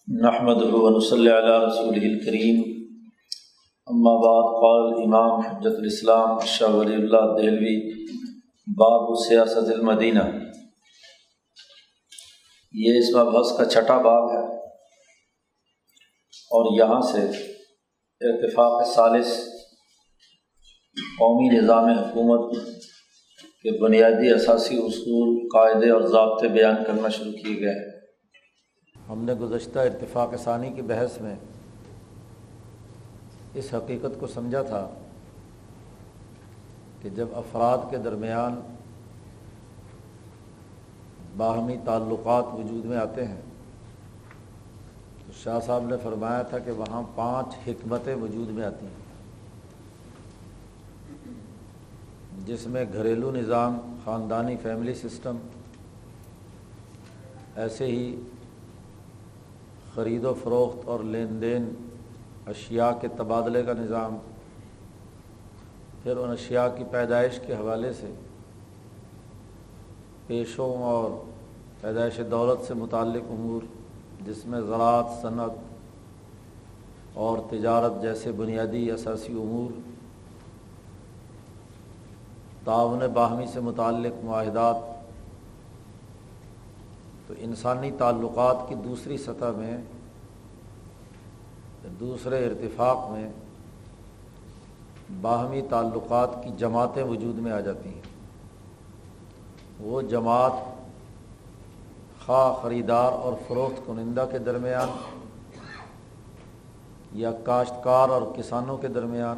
نحمده ونصلي على رسوله الكريم اما بعد قال الامام حجۃ الاسلام شاہ ولی اللہ دہلوی باب سیاست المدینہ، یہ اس مبحث کا چھٹا باب ہے اور یہاں سے اتفاق ثالث قومی نظام حکومت کے بنیادی اساسی اصول، قاعدے اور ضابطے بیان کرنا شروع کیے گئے ہیں۔ ہم نے گزشتہ اتفاق ثانی کی بحث میں اس حقیقت کو سمجھا تھا کہ جب افراد کے درمیان باہمی تعلقات وجود میں آتے ہیں تو شاہ صاحب نے فرمایا تھا کہ وہاں 5 حکمتیں وجود میں آتی ہیں، جس میں گھریلو نظام، خاندانی فیملی سسٹم، ایسے ہی خرید و فروخت اور لین دین، اشیاء کے تبادلے کا نظام، پھر ان اشیاء کی پیدائش کے حوالے سے پیشوں اور پیدائش دولت سے متعلق امور، جس میں زراعت، صنعت اور تجارت جیسے بنیادی اساسی امور، تعاون باہمی سے متعلق معاہدات۔ تو انسانی تعلقات کی دوسری سطح میں، دوسرے ارتفاق میں باہمی تعلقات کی جماعتیں وجود میں آ جاتی ہیں۔ وہ جماعت خواہ خریدار اور فروخت کنندہ کے درمیان، یا کاشتکار اور کسانوں کے درمیان،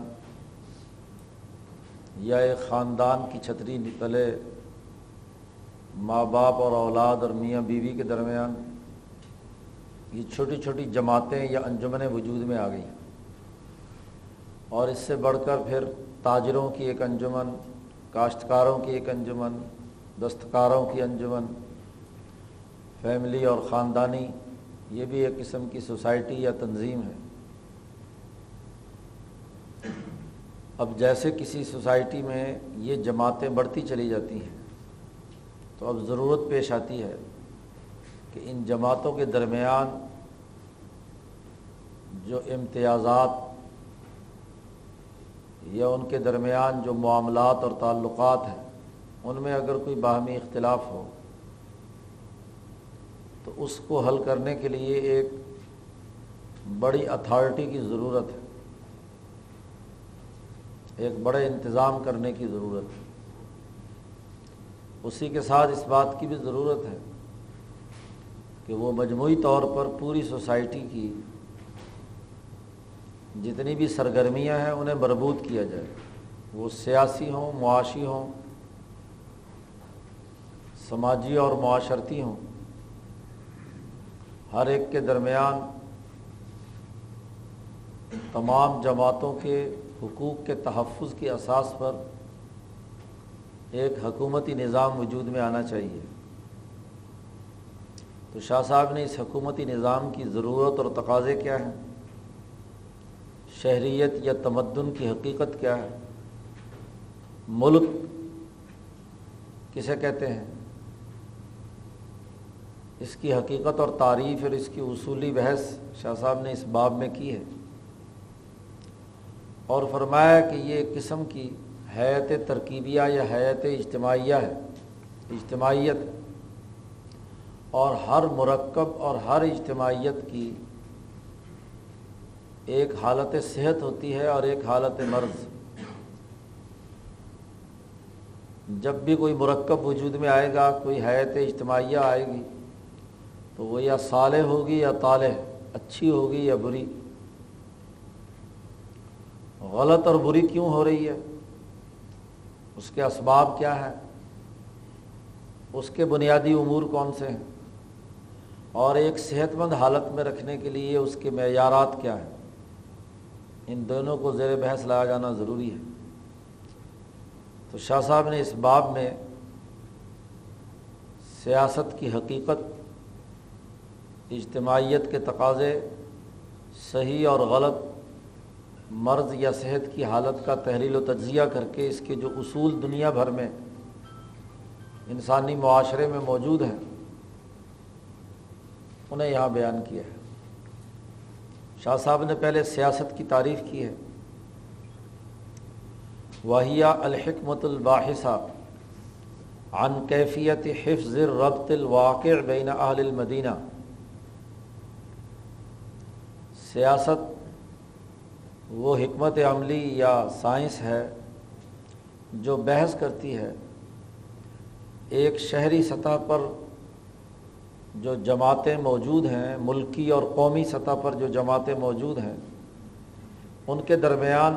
یا ایک خاندان کی چھتری تلے ماں باپ اور اولاد اور میاں بیوی کے درمیان، یہ چھوٹی چھوٹی جماعتیں یا انجمنیں وجود میں آ گئیں۔ اور اس سے بڑھ کر پھر تاجروں کی ایک انجمن، کاشتکاروں کی ایک انجمن، دستکاروں کی انجمن، فیملی اور خاندانی، یہ بھی ایک قسم کی سوسائٹی یا تنظیم ہے۔ اب جیسے کسی سوسائٹی میں یہ جماعتیں بڑھتی چلی جاتی ہیں تو اب ضرورت پیش آتی ہے کہ ان جماعتوں کے درمیان جو امتیازات یا ان کے درمیان جو معاملات اور تعلقات ہیں، ان میں اگر کوئی باہمی اختلاف ہو تو اس کو حل کرنے کے لیے ایک بڑی اتھارٹی کی ضرورت ہے، ایک بڑے انتظام کرنے کی ضرورت ہے۔ اسی کے ساتھ اس بات کی بھی ضرورت ہے کہ وہ مجموعی طور پر پوری سوسائٹی کی جتنی بھی سرگرمیاں ہیں انہیں مربوط کیا جائے، وہ سیاسی ہوں، معاشی ہوں، سماجی اور معاشرتی ہوں۔ ہر ایک کے درمیان تمام جماعتوں کے حقوق کے تحفظ کی اساس پر ایک حکومتی نظام وجود میں آنا چاہیے۔ تو شاہ صاحب نے اس حکومتی نظام کی ضرورت اور تقاضے کیا ہیں، شہریت یا تمدن کی حقیقت کیا ہے، ملک کسے کہتے ہیں، اس کی حقیقت اور تعریف اور اس کی اصولی بحث شاہ صاحب نے اس باب میں کی ہے، اور فرمایا کہ یہ ایک قسم کی حیات ترکیبیہ یا حیات اجتماعیہ ہے، اجتماعیت، اور ہر مرکب اور ہر اجتماعیت کی ایک حالت صحت ہوتی ہے اور ایک حالت مرض۔ جب بھی کوئی مرکب وجود میں آئے گا، کوئی حیات اجتماعیہ آئے گی تو وہ یا صالح ہوگی یا طالح، اچھی ہوگی یا بری۔ غلط اور بری کیوں ہو رہی ہے، اس کے اسباب کیا ہیں، اس کے بنیادی امور کون سے ہیں، اور ایک صحت مند حالت میں رکھنے کے لیے اس کے معیارات کیا ہیں، ان دونوں کو زیر بحث لایا جانا ضروری ہے۔ تو شاہ صاحب نے اس باب میں سیاست کی حقیقت، اجتماعیت کے تقاضے، صحیح اور غلط، مرض یا صحت کی حالت کا تحلیل و تجزیہ کر کے اس کے جو اصول دنیا بھر میں انسانی معاشرے میں موجود ہیں انہیں یہاں بیان کیا ہے۔ شاہ صاحب نے پہلے سیاست کی تعریف کی ہے، وَهِيَ الْحِكْمَةُ الْبَاحِثَةُ عَنْ كَيْفِيَّةِ حِفْظِ الرَّبْطِ الْوَاقِعِ بَيْنَ أَهْلِ الْمَدِينَةِ۔ سیاست وہ حکمت عملی یا سائنس ہے جو بحث کرتی ہے ایک شہری سطح پر جو جماعتیں موجود ہیں، ملکی اور قومی سطح پر جو جماعتیں موجود ہیں، ان کے درمیان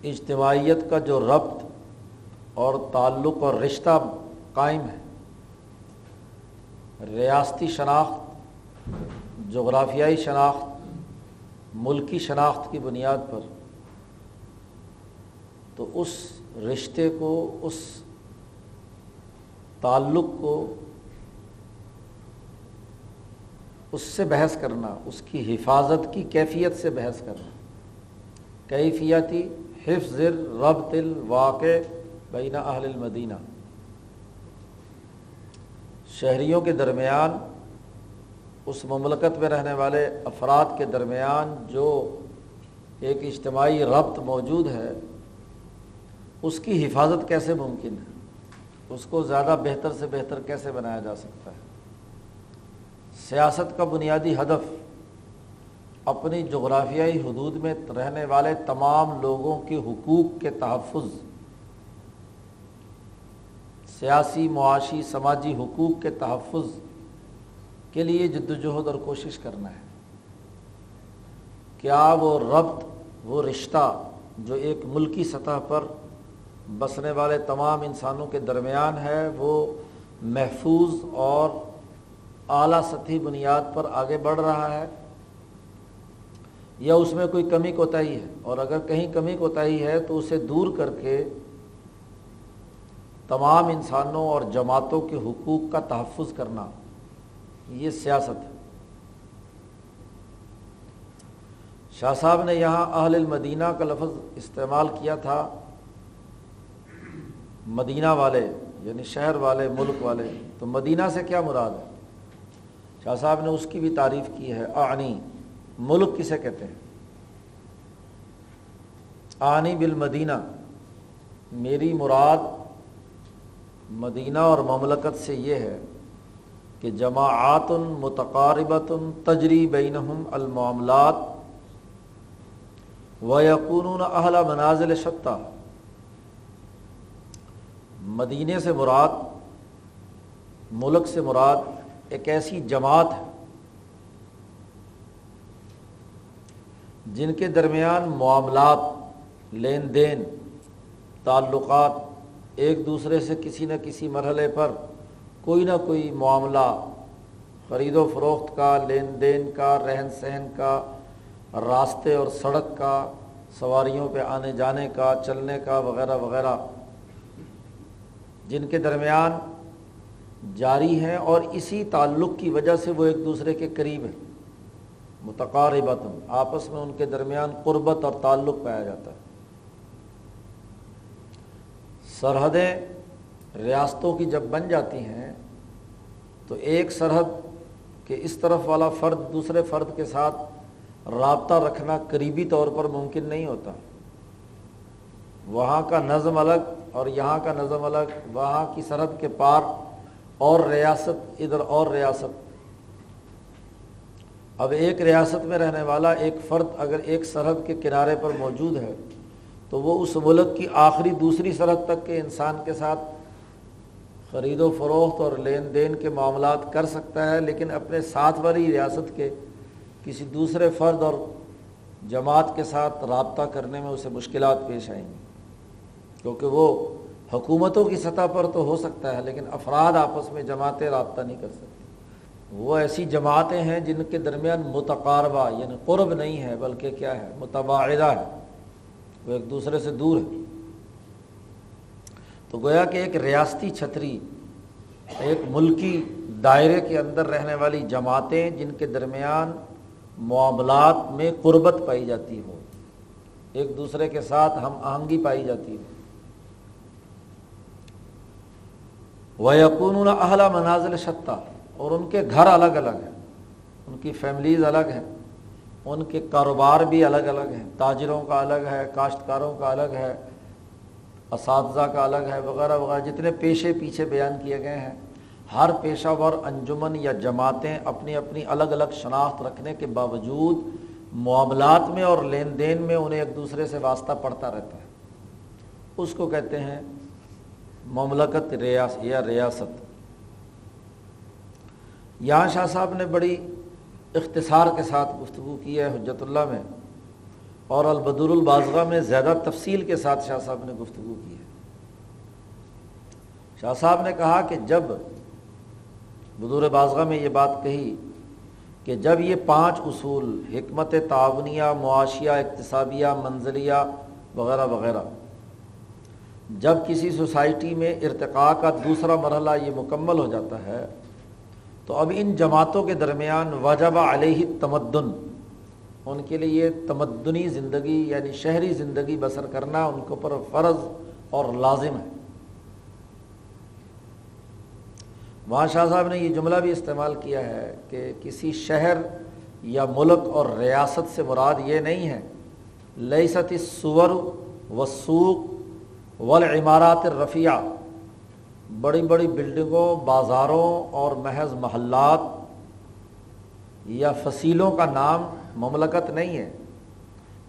اجتماعیت کا جو ربط اور تعلق اور رشتہ قائم ہے، ریاستی شناخت، جغرافیائی شناخت، ملکی شناخت کی بنیاد پر، تو اس رشتے کو، اس تعلق کو، اس سے بحث کرنا، اس کی حفاظت کی کیفیت سے بحث کرنا، کیفیتی حفظ الربط الواقع بین اہل المدینہ، شہریوں کے درمیان، اس مملکت میں رہنے والے افراد کے درمیان جو ایک اجتماعی ربط موجود ہے، اس کی حفاظت کیسے ممکن ہے، اس کو زیادہ بہتر سے بہتر کیسے بنایا جا سکتا ہے۔ سیاست کا بنیادی ہدف اپنی جغرافیائی حدود میں رہنے والے تمام لوگوں کے حقوق کے تحفظ، سیاسی، معاشی، سماجی حقوق کے تحفظ کے لیے جدوجہد اور کوشش کرنا ہے۔ کیا وہ ربط، وہ رشتہ جو ایک ملکی سطح پر بسنے والے تمام انسانوں کے درمیان ہے، وہ محفوظ اور اعلیٰ سطحی بنیاد پر آگے بڑھ رہا ہے، یا اس میں کوئی کمی کوتاہی ہے، اور اگر کہیں کمی کوتاہی ہے تو اسے دور کر کے تمام انسانوں اور جماعتوں کے حقوق کا تحفظ کرنا، یہ سیاست ہے۔ شاہ صاحب نے یہاں اہل المدینہ کا لفظ استعمال کیا تھا، مدینہ والے یعنی شہر والے، ملک والے، تو مدینہ سے کیا مراد ہے؟ شاہ صاحب نے اس کی بھی تعریف کی ہے، اعنی، ملک کسے کہتے ہیں؟ اعنی بالمدینہ، میری مراد مدینہ اور مملکت سے یہ ہے کہ جماعات متقاربۃ تجری بینہم المعاملات ویکونون اہل منازل شتیٰ۔ مدینے سے مراد، ملک سے مراد ایک ایسی جماعت ہے جن کے درمیان معاملات، لین دین، تعلقات، ایک دوسرے سے کسی نہ کسی مرحلے پر کوئی نہ کوئی معاملہ، خرید و فروخت کا، لین دین کا، رہن سہن کا، راستے اور سڑک کا، سواریوں پہ آنے جانے کا، چلنے کا، وغیرہ وغیرہ، جن کے درمیان جاری ہیں، اور اسی تعلق کی وجہ سے وہ ایک دوسرے کے قریب ہیں، متقاربۃ، آپس میں ان کے درمیان قربت اور تعلق پایا جاتا ہے۔ سرحدیں ریاستوں کی جب بن جاتی ہیں تو ایک سرحد کے اس طرف والا فرد دوسرے فرد کے ساتھ رابطہ رکھنا قریبی طور پر ممکن نہیں ہوتا، وہاں کا نظم الگ اور یہاں کا نظم الگ، وہاں کی سرحد کے پار اور ریاست، ادھر اور ریاست۔ اب ایک ریاست میں رہنے والا ایک فرد اگر ایک سرحد کے کنارے پر موجود ہے تو وہ اس ملک کی آخری دوسری سرحد تک کے انسان کے ساتھ خرید و فروخت اور لین دین کے معاملات کر سکتا ہے، لیکن اپنے ساتھ والی ریاست کے کسی دوسرے فرد اور جماعت کے ساتھ رابطہ کرنے میں اسے مشکلات پیش آئیں گی، کیونکہ وہ حکومتوں کی سطح پر تو ہو سکتا ہے لیکن افراد آپس میں جماعتیں رابطہ نہیں کر سکتی۔ وہ ایسی جماعتیں ہیں جن کے درمیان متقاربہ یعنی قرب نہیں ہے، بلکہ کیا ہے، متباعدہ ہے، وہ ایک دوسرے سے دور ہے۔ تو گویا کہ ایک ریاستی چھتری، ایک ملکی دائرے کے اندر رہنے والی جماعتیں جن کے درمیان معاملات میں قربت پائی جاتی ہو، ایک دوسرے کے ساتھ ہم آہنگی پائی جاتی ہو۔ وَيَكُونُونَ أَهْلَ مَنَازِلِ شَتَّىٰ، اور ان کے گھر الگ الگ ہیں، ان کی فیملیز الگ ہیں، ان کے کاروبار بھی الگ الگ ہیں، تاجروں کا الگ ہے، کاشتکاروں کا الگ ہے، اساتذہ کا الگ ہے، وغیرہ وغیرہ، جتنے پیشے پیچھے بیان کیے گئے ہیں۔ ہر پیشہ ور انجمن یا جماعتیں اپنی اپنی الگ الگ شناخت رکھنے کے باوجود معاملات میں اور لین دین میں انہیں ایک دوسرے سے واسطہ پڑتا رہتا ہے، اس کو کہتے ہیں مملکت یا ریاست۔ یہاں شاہ صاحب نے بڑی اختصار کے ساتھ گفتگو کی ہے حجت اللہ میں، اور البدور البازغہ میں زیادہ تفصیل کے ساتھ شاہ صاحب نے گفتگو کی ہے۔ شاہ صاحب نے کہا کہ جب بدور بازغہ میں یہ بات کہی کہ جب یہ 5 اصول حکمت تعاونیہ، معاشیہ، اقتصابیہ، منزلیہ وغیرہ وغیرہ، جب کسی سوسائٹی میں ارتقاء کا دوسرا مرحلہ یہ مکمل ہو جاتا ہے تو اب ان جماعتوں کے درمیان وجب علیہ التمدن، ان کے لیے یہ تمدنی زندگی یعنی شہری زندگی بسر کرنا ان کے اوپر فرض اور لازم ہے۔ وہاں شاہ صاحب نے یہ جملہ بھی استعمال کیا ہے کہ کسی شہر یا ملک اور ریاست سے مراد یہ نہیں ہے لیست الصور والسوق والعمارات الرفیعہ، بڑی بڑی بلڈنگوں، بازاروں اور محض محلات یا فصیلوں کا نام مملکت نہیں ہے۔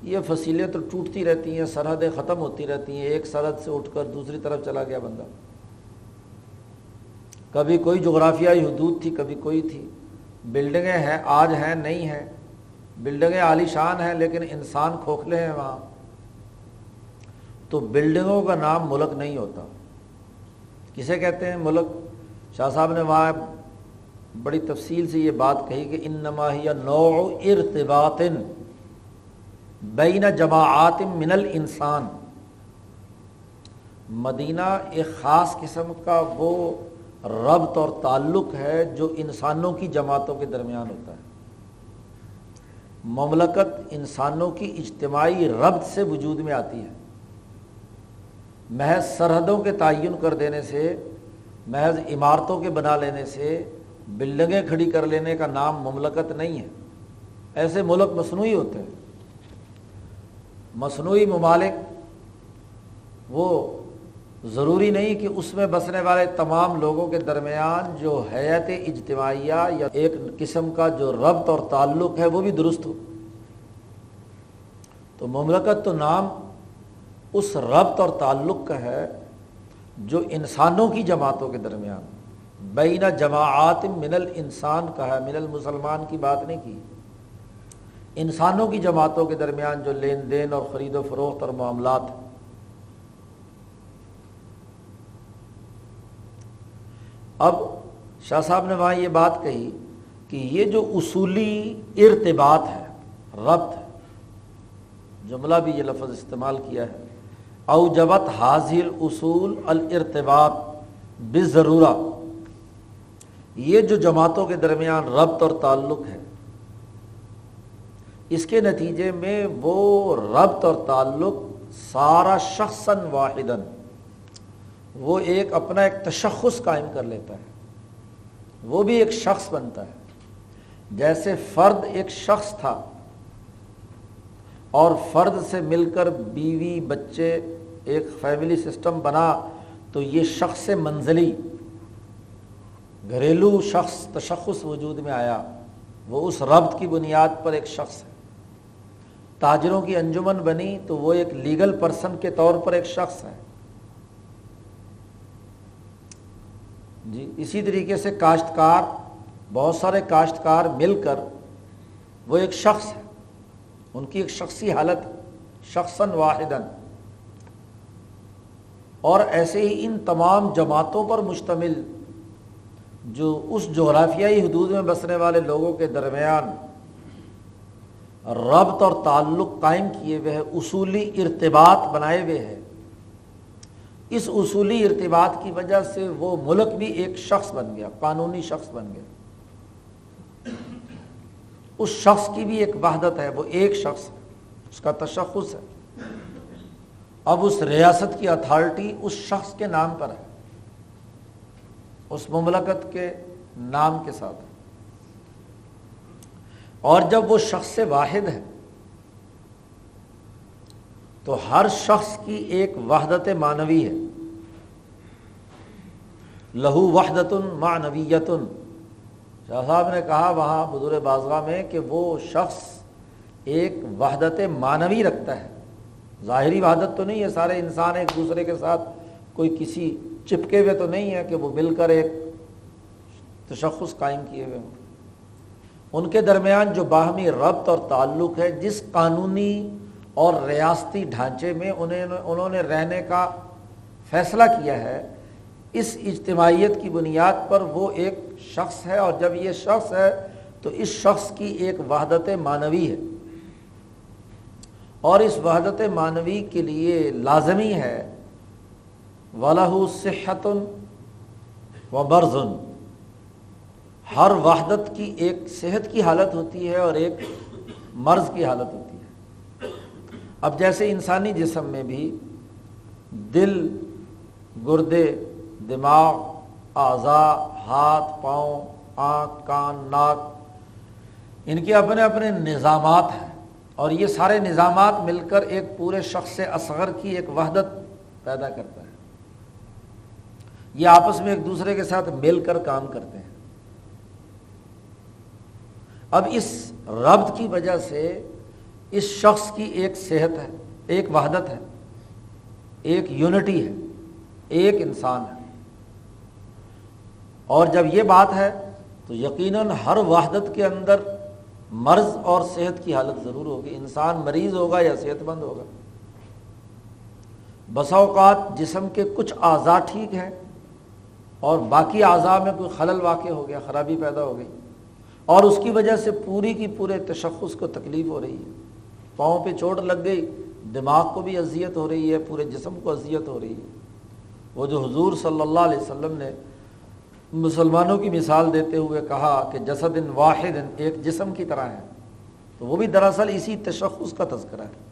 یہ فصیلیں تو ٹوٹتی رہتی ہیں، سرحدیں ختم ہوتی رہتی ہیں، ایک سرحد سے اٹھ کر دوسری طرف چلا گیا بندہ، کبھی کوئی جغرافیائی حدود تھی، کبھی کوئی تھی۔ بلڈنگیں ہیں، آج ہیں، نہیں ہیں، بلڈنگیں عالی شان ہیں لیکن انسان کھوکھلے ہیں وہاں، تو بلڈنگوں کا نام ملک نہیں ہوتا۔ کسے کہتے ہیں ملک؟ شاہ صاحب نے وہاں بڑی تفصیل سے یہ بات کہی کہ انما ہی نوع ارتباط بین جماعات من الانسان، مدینہ ایک خاص قسم کا وہ ربط اور تعلق ہے جو انسانوں کی جماعتوں کے درمیان ہوتا ہے۔ مملکت انسانوں کی اجتماعی ربط سے وجود میں آتی ہے، محض سرحدوں کے تعین کر دینے سے، محض عمارتوں کے بنا لینے سے، بلڈنگیں کھڑی کر لینے کا نام مملکت نہیں ہے۔ ایسے ملک مصنوعی ہوتے ہیں، مصنوعی ممالک وہ ضروری نہیں کہ اس میں بسنے والے تمام لوگوں کے درمیان جو حیات اجتماعیہ یا ایک قسم کا جو ربط اور تعلق ہے وہ بھی درست ہو۔ تو مملکت تو نام اس ربط اور تعلق کا ہے جو انسانوں کی جماعتوں کے درمیان، بین جماعات من الانسان کہا، من المسلمان کی بات نہیں کی، انسانوں کی جماعتوں کے درمیان جو لین دین اور خرید و فروخت اور معاملات۔ اب شاہ صاحب نے وہاں یہ بات کہی کہ یہ جو اصولی ارتباط ہے، ربط ہے، جملہ بھی یہ لفظ استعمال کیا ہے، اوجبت حاضر الاصول الارتباط بالضرورہ، یہ جو جماعتوں کے درمیان ربط اور تعلق ہے، اس کے نتیجے میں وہ ربط اور تعلق سارا شخصاً واحداً، وہ ایک اپنا ایک تشخص قائم کر لیتا ہے، وہ بھی ایک شخص بنتا ہے۔ جیسے فرد ایک شخص تھا اور فرد سے مل کر بیوی، بچے، ایک فیملی سسٹم بنا، تو یہ شخص منزلی، گھریلو شخص، تشخص وجود میں آیا، وہ اس ربط کی بنیاد پر ایک شخص ہے۔ تاجروں کی انجمن بنی تو وہ ایک لیگل پرسن کے طور پر ایک شخص ہے۔ جی اسی طریقے سے کاشتکار، بہت سارے کاشتکار مل کر وہ ایک شخص ہے، ان کی ایک شخصی حالت، شخصاً واحداً۔ اور ایسے ہی ان تمام جماعتوں پر مشتمل جو اس جغرافیائی حدود میں بسنے والے لوگوں کے درمیان ربط اور تعلق قائم کیے ہوئے ہے، اصولی ارتباط بنائے ہوئے ہے، اس اصولی ارتباط کی وجہ سے وہ ملک بھی ایک شخص بن گیا، قانونی شخص بن گیا۔ اس شخص کی بھی ایک وحدت ہے، وہ ایک شخص ہے، اس کا تشخص ہے۔ اب اس ریاست کی اتھارٹی اس شخص کے نام پر ہے، اس مملکت کے نام کے ساتھ۔ اور جب وہ شخص واحد ہے تو ہر شخص کی ایک وحدت معنوی ہے، لہو وحدۃ معنویۃ۔ شاہ صاحب نے کہا وہاں حضور بازگاہ میں کہ وہ شخص ایک وحدت معنوی رکھتا ہے، ظاہری وحدت تو نہیں ہے، سارے انسان ایک دوسرے کے ساتھ کوئی کسی چپکے ہوئے تو نہیں ہے کہ وہ مل کر ایک تشخص قائم کیے ہوئے ہوں۔ ان کے درمیان جو باہمی ربط اور تعلق ہے، جس قانونی اور ریاستی ڈھانچے میں انہوں نے رہنے کا فیصلہ کیا ہے، اس اجتماعیت کی بنیاد پر وہ ایک شخص ہے، اور جب یہ شخص ہے تو اس شخص کی ایک وحدت معنوی ہے، اور اس وحدت معنوی کے لیے لازمی ہے وَلَهُ صِحَّةٌ وَمَرْضٌ۔ ہر وحدت کی ایک صحت کی حالت ہوتی ہے اور ایک مرض کی حالت ہوتی ہے۔ اب جیسے انسانی جسم میں بھی دل، گردے، دماغ، اعضاء، ہاتھ، پاؤں، آنکھ، کان، ناک، ان کے اپنے اپنے نظامات ہیں، اور یہ سارے نظامات مل کر ایک پورے شخص اصغر کی ایک وحدت پیدا کرتا ہے۔ یہ آپس میں ایک دوسرے کے ساتھ مل کر کام کرتے ہیں۔ اب اس ربط کی وجہ سے اس شخص کی ایک صحت ہے، ایک وحدت ہے، ایک یونٹی ہے، ایک انسان ہے، اور جب یہ بات ہے تو یقیناً ہر وحدت کے اندر مرض اور صحت کی حالت ضرور ہوگی۔ انسان مریض ہوگا یا صحت مند ہوگا۔ بسا اوقات جسم کے کچھ اعضاء ٹھیک ہیں اور باقی اعضاء میں کوئی خلل واقع ہو گیا، خرابی پیدا ہو گئی، اور اس کی وجہ سے پوری کی پورے تشخص کو تکلیف ہو رہی ہے۔ پاؤں پہ چوٹ لگ گئی، دماغ کو بھی اذیت ہو رہی ہے، پورے جسم کو اذیت ہو رہی ہے۔ وہ جو حضور صلی اللہ علیہ وسلم نے مسلمانوں کی مثال دیتے ہوئے کہا کہ جسد واحد، ایک جسم کی طرح ہے، تو وہ بھی دراصل اسی تشخص کا تذکرہ ہے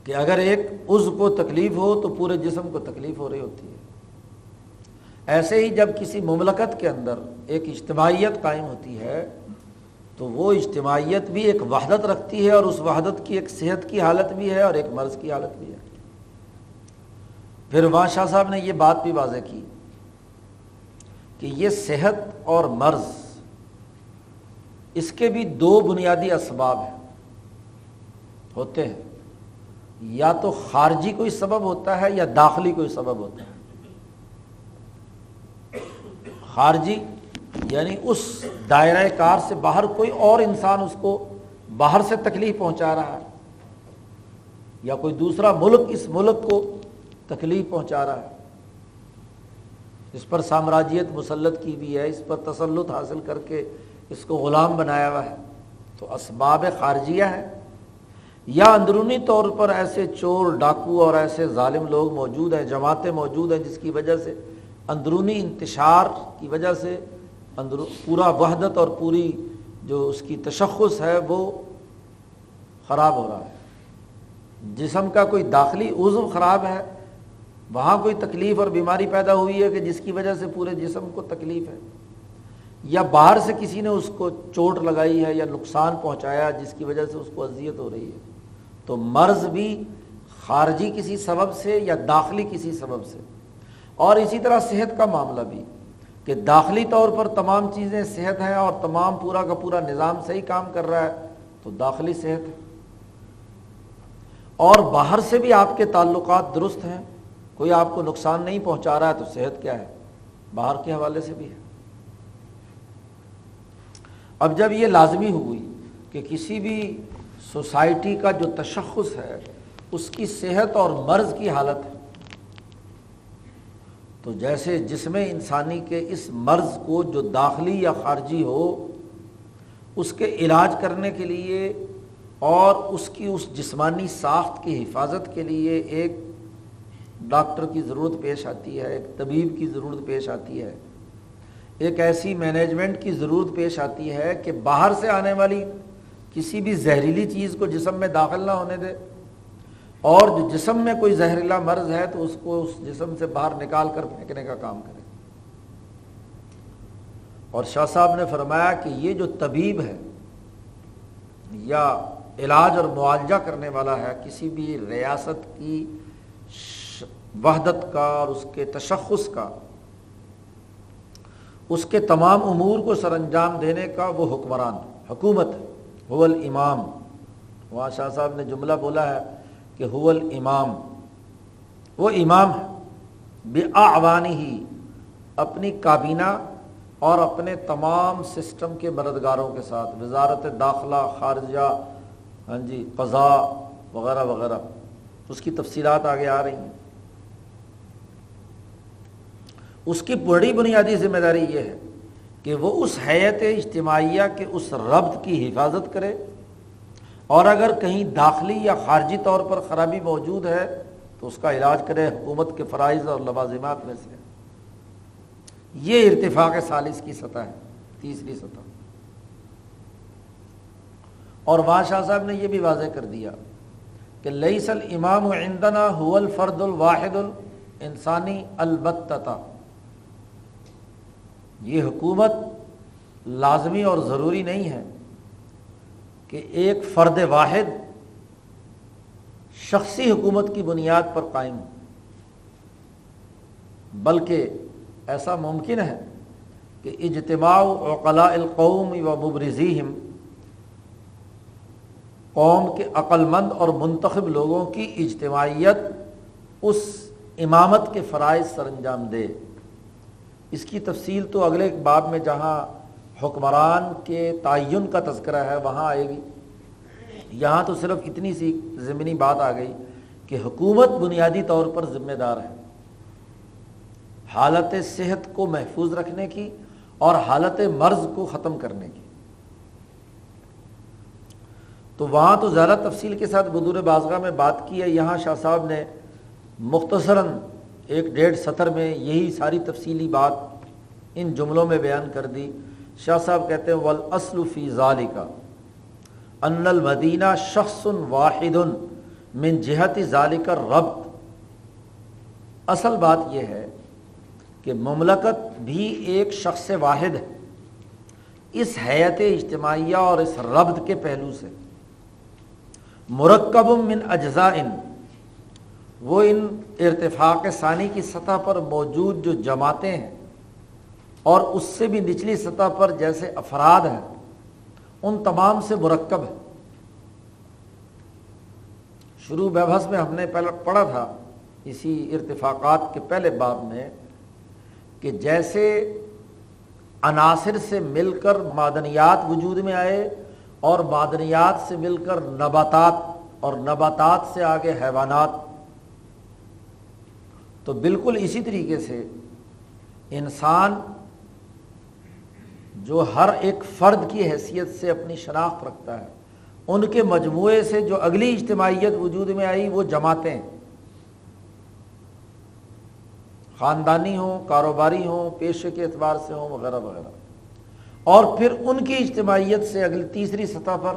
کہ اگر ایک عضو کو تکلیف ہو تو پورے جسم کو تکلیف ہو رہی ہوتی ہے۔ ایسے ہی جب کسی مملکت کے اندر ایک اجتماعیت قائم ہوتی ہے تو وہ اجتماعیت بھی ایک وحدت رکھتی ہے، اور اس وحدت کی ایک صحت کی حالت بھی ہے اور ایک مرض کی حالت بھی ہے۔ پھر وہاں شاہ صاحب نے یہ بات بھی واضح کی کہ یہ صحت اور مرض، اس کے بھی دو بنیادی اسباب ہیں، ہوتے ہیں، یا تو خارجی کوئی سبب ہوتا ہے یا داخلی کوئی سبب ہوتا ہے۔ خارجی یعنی اس دائرہ کار سے باہر کوئی اور انسان اس کو باہر سے تکلیف پہنچا رہا ہے، یا کوئی دوسرا ملک اس ملک کو تکلیف پہنچا رہا ہے، اس پر سامراجیت مسلط کی بھی ہے، اس پر تسلط حاصل کر کے اس کو غلام بنایا ہوا ہے، تو اسباب خارجیہ ہے۔ یا اندرونی طور پر ایسے چور، ڈاکو اور ایسے ظالم لوگ موجود ہیں، جماعتیں موجود ہیں، جس کی وجہ سے اندرونی انتشار کی وجہ سے پورا وحدت اور پوری جو اس کی تشخص ہے وہ خراب ہو رہا ہے۔ جسم کا کوئی داخلی عضو خراب ہے، وہاں کوئی تکلیف اور بیماری پیدا ہوئی ہے کہ جس کی وجہ سے پورے جسم کو تکلیف ہے، یا باہر سے کسی نے اس کو چوٹ لگائی ہے یا نقصان پہنچایا جس کی وجہ سے اس کو اذیت ہو رہی ہے۔ تو مرض بھی خارجی کسی سبب سے یا داخلی کسی سبب سے، اور اسی طرح صحت کا معاملہ بھی کہ داخلی طور پر تمام چیزیں صحت ہیں اور تمام پورا کا پورا نظام صحیح کام کر رہا ہے تو داخلی صحت ہے، اور باہر سے بھی آپ کے تعلقات درست ہیں، کوئی آپ کو نقصان نہیں پہنچا رہا ہے تو صحت کیا ہے، باہر کے حوالے سے بھی ہے۔ اب جب یہ لازمی ہوئی کہ کسی بھی سوسائٹی کا جو تشخص ہے اس کی صحت اور مرض کی حالت ہے، تو جیسے جسم انسانی کے اس مرض کو جو داخلی یا خارجی ہو، اس کے علاج کرنے کے لیے اور اس کی اس جسمانی ساخت کی حفاظت کے لیے ایک ڈاکٹر کی ضرورت پیش آتی ہے، ایک طبیب کی ضرورت پیش آتی ہے، ایک ایسی مینجمنٹ کی ضرورت پیش آتی ہے کہ باہر سے آنے والی کسی بھی زہریلی چیز کو جسم میں داخل نہ ہونے دے، اور جو جسم میں کوئی زہریلا مرض ہے تو اس کو اس جسم سے باہر نکال کر پھینکنے کا کام کرے۔ اور شاہ صاحب نے فرمایا کہ یہ جو طبیب ہے یا علاج اور معالجہ کرنے والا ہے کسی بھی ریاست کی وحدت کا اور اس کے تشخص کا، اس کے تمام امور کو سر انجام دینے کا وہ حکمران حکومت ہے، هو الامام۔ وہاں شاہ صاحب نے جملہ بولا ہے کہ هو الامام، وہ امام ہے، باعوانہ، اپنی کابینہ اور اپنے تمام سسٹم کے مددگاروں کے ساتھ، وزارت داخلہ، خارجہ، قضاء وغیرہ وغیرہ، اس کی تفصیلات آگے آ رہی ہیں۔ اس کی بڑی بنیادی ذمہ داری یہ ہے کہ وہ اس ہیئت اجتماعیہ کے اس ربط کی حفاظت کرے، اور اگر کہیں داخلی یا خارجی طور پر خرابی موجود ہے تو اس کا علاج کرے، حکومت کے فرائض اور لوازمات میں سے۔ یہ ارتفاق ثالث کی سطح ہے، تیسری سطح۔ اور وہاں شاہ صاحب نے یہ بھی واضح کر دیا کہ لیس الامام عندنا هو الفرد الواحد الانسانی البتہ، یہ حکومت لازمی اور ضروری نہیں ہے کہ ایک فرد واحد شخصی حکومت کی بنیاد پر قائم ہو، بلکہ ایسا ممکن ہے کہ اجتماع عقلاء القوم و مبرزیہم، قوم کے عقل مند اور منتخب لوگوں کی اجتماعیت اس امامت کے فرائض سر انجام دے۔ اس کی تفصیل تو اگلے باب میں جہاں حکمران کے تعین کا تذکرہ ہے وہاں آئے گی، یہاں تو صرف اتنی سی ضمنی بات آ گئی کہ حکومت بنیادی طور پر ذمہ دار ہے حالت صحت کو محفوظ رکھنے کی اور حالت مرض کو ختم کرنے کی۔ تو وہاں تو زیادہ تفصیل کے ساتھ بدور بازگاہ میں بات کی ہے، یہاں شاہ صاحب نے مختصراً 1.5 سطر میں یہی ساری تفصیلی بات ان جملوں میں بیان کر دی۔ شاہ صاحب کہتے ہیں والاصل فی ذالک ان المدینہ شخص واحد من جہت ذالک الربط، اصل بات یہ ہے کہ مملکت بھی ایک شخص واحد ہے اس ہیئت اجتماعیہ اور اس ربط کے پہلو سے، مرکب من اجزاء، وہ ان ارتفاق ثانی کی سطح پر موجود جو جماعتیں ہیں اور اس سے بھی نچلی سطح پر جیسے افراد ہیں ان تمام سے مرکب ہے۔ شروع بحث میں ہم نے پہلے پڑھا تھا اسی ارتفاقات کے پہلے باب میں کہ جیسے عناصر سے مل کر معدنیات وجود میں آئے اور معدنیات سے مل کر نباتات اور نباتات سے آگے حیوانات، تو بالکل اسی طریقے سے انسان جو ہر ایک فرد کی حیثیت سے اپنی شناخت رکھتا ہے، ان کے مجموعے سے جو اگلی اجتماعیت وجود میں آئی وہ جماعتیں ہیں، خاندانی ہوں، کاروباری ہوں، پیشے کے اعتبار سے ہوں، وغیرہ وغیرہ، اور پھر ان کی اجتماعیت سے اگلی تیسری سطح پر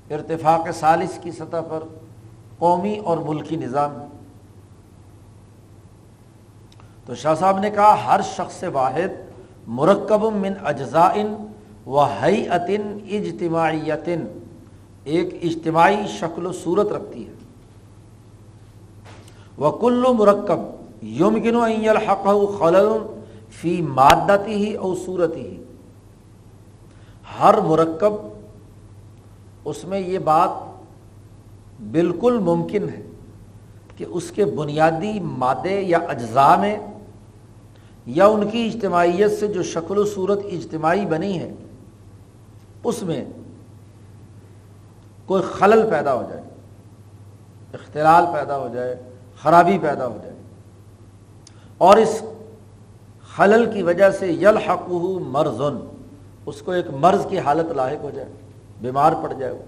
ارتفاق ثالث کی سطح پر قومی اور ملکی نظام۔ تو شاہ صاحب نے کہا ہر شخص واحد مرکب من اجزاء و ہیئت اجتماعیت، ایک اجتماعی شکل و صورت رکھتی ہے، وکل مرکب یمکن ان یلحقہ خلل فی مادتہ او صورتہ، ہر مرکب اس میں یہ بات بالکل ممکن ہے کہ اس کے بنیادی مادے یا اجزاء میں یا ان کی اجتماعیت سے جو شکل و صورت اجتماعی بنی ہے اس میں کوئی خلل پیدا ہو جائے، اختلال پیدا ہو جائے، خرابی پیدا ہو جائے، اور اس خلل کی وجہ سے یلحقہ مرض، اس کو ایک مرض کی حالت لاحق ہو جائے، بیمار پڑ جائے۔ وہ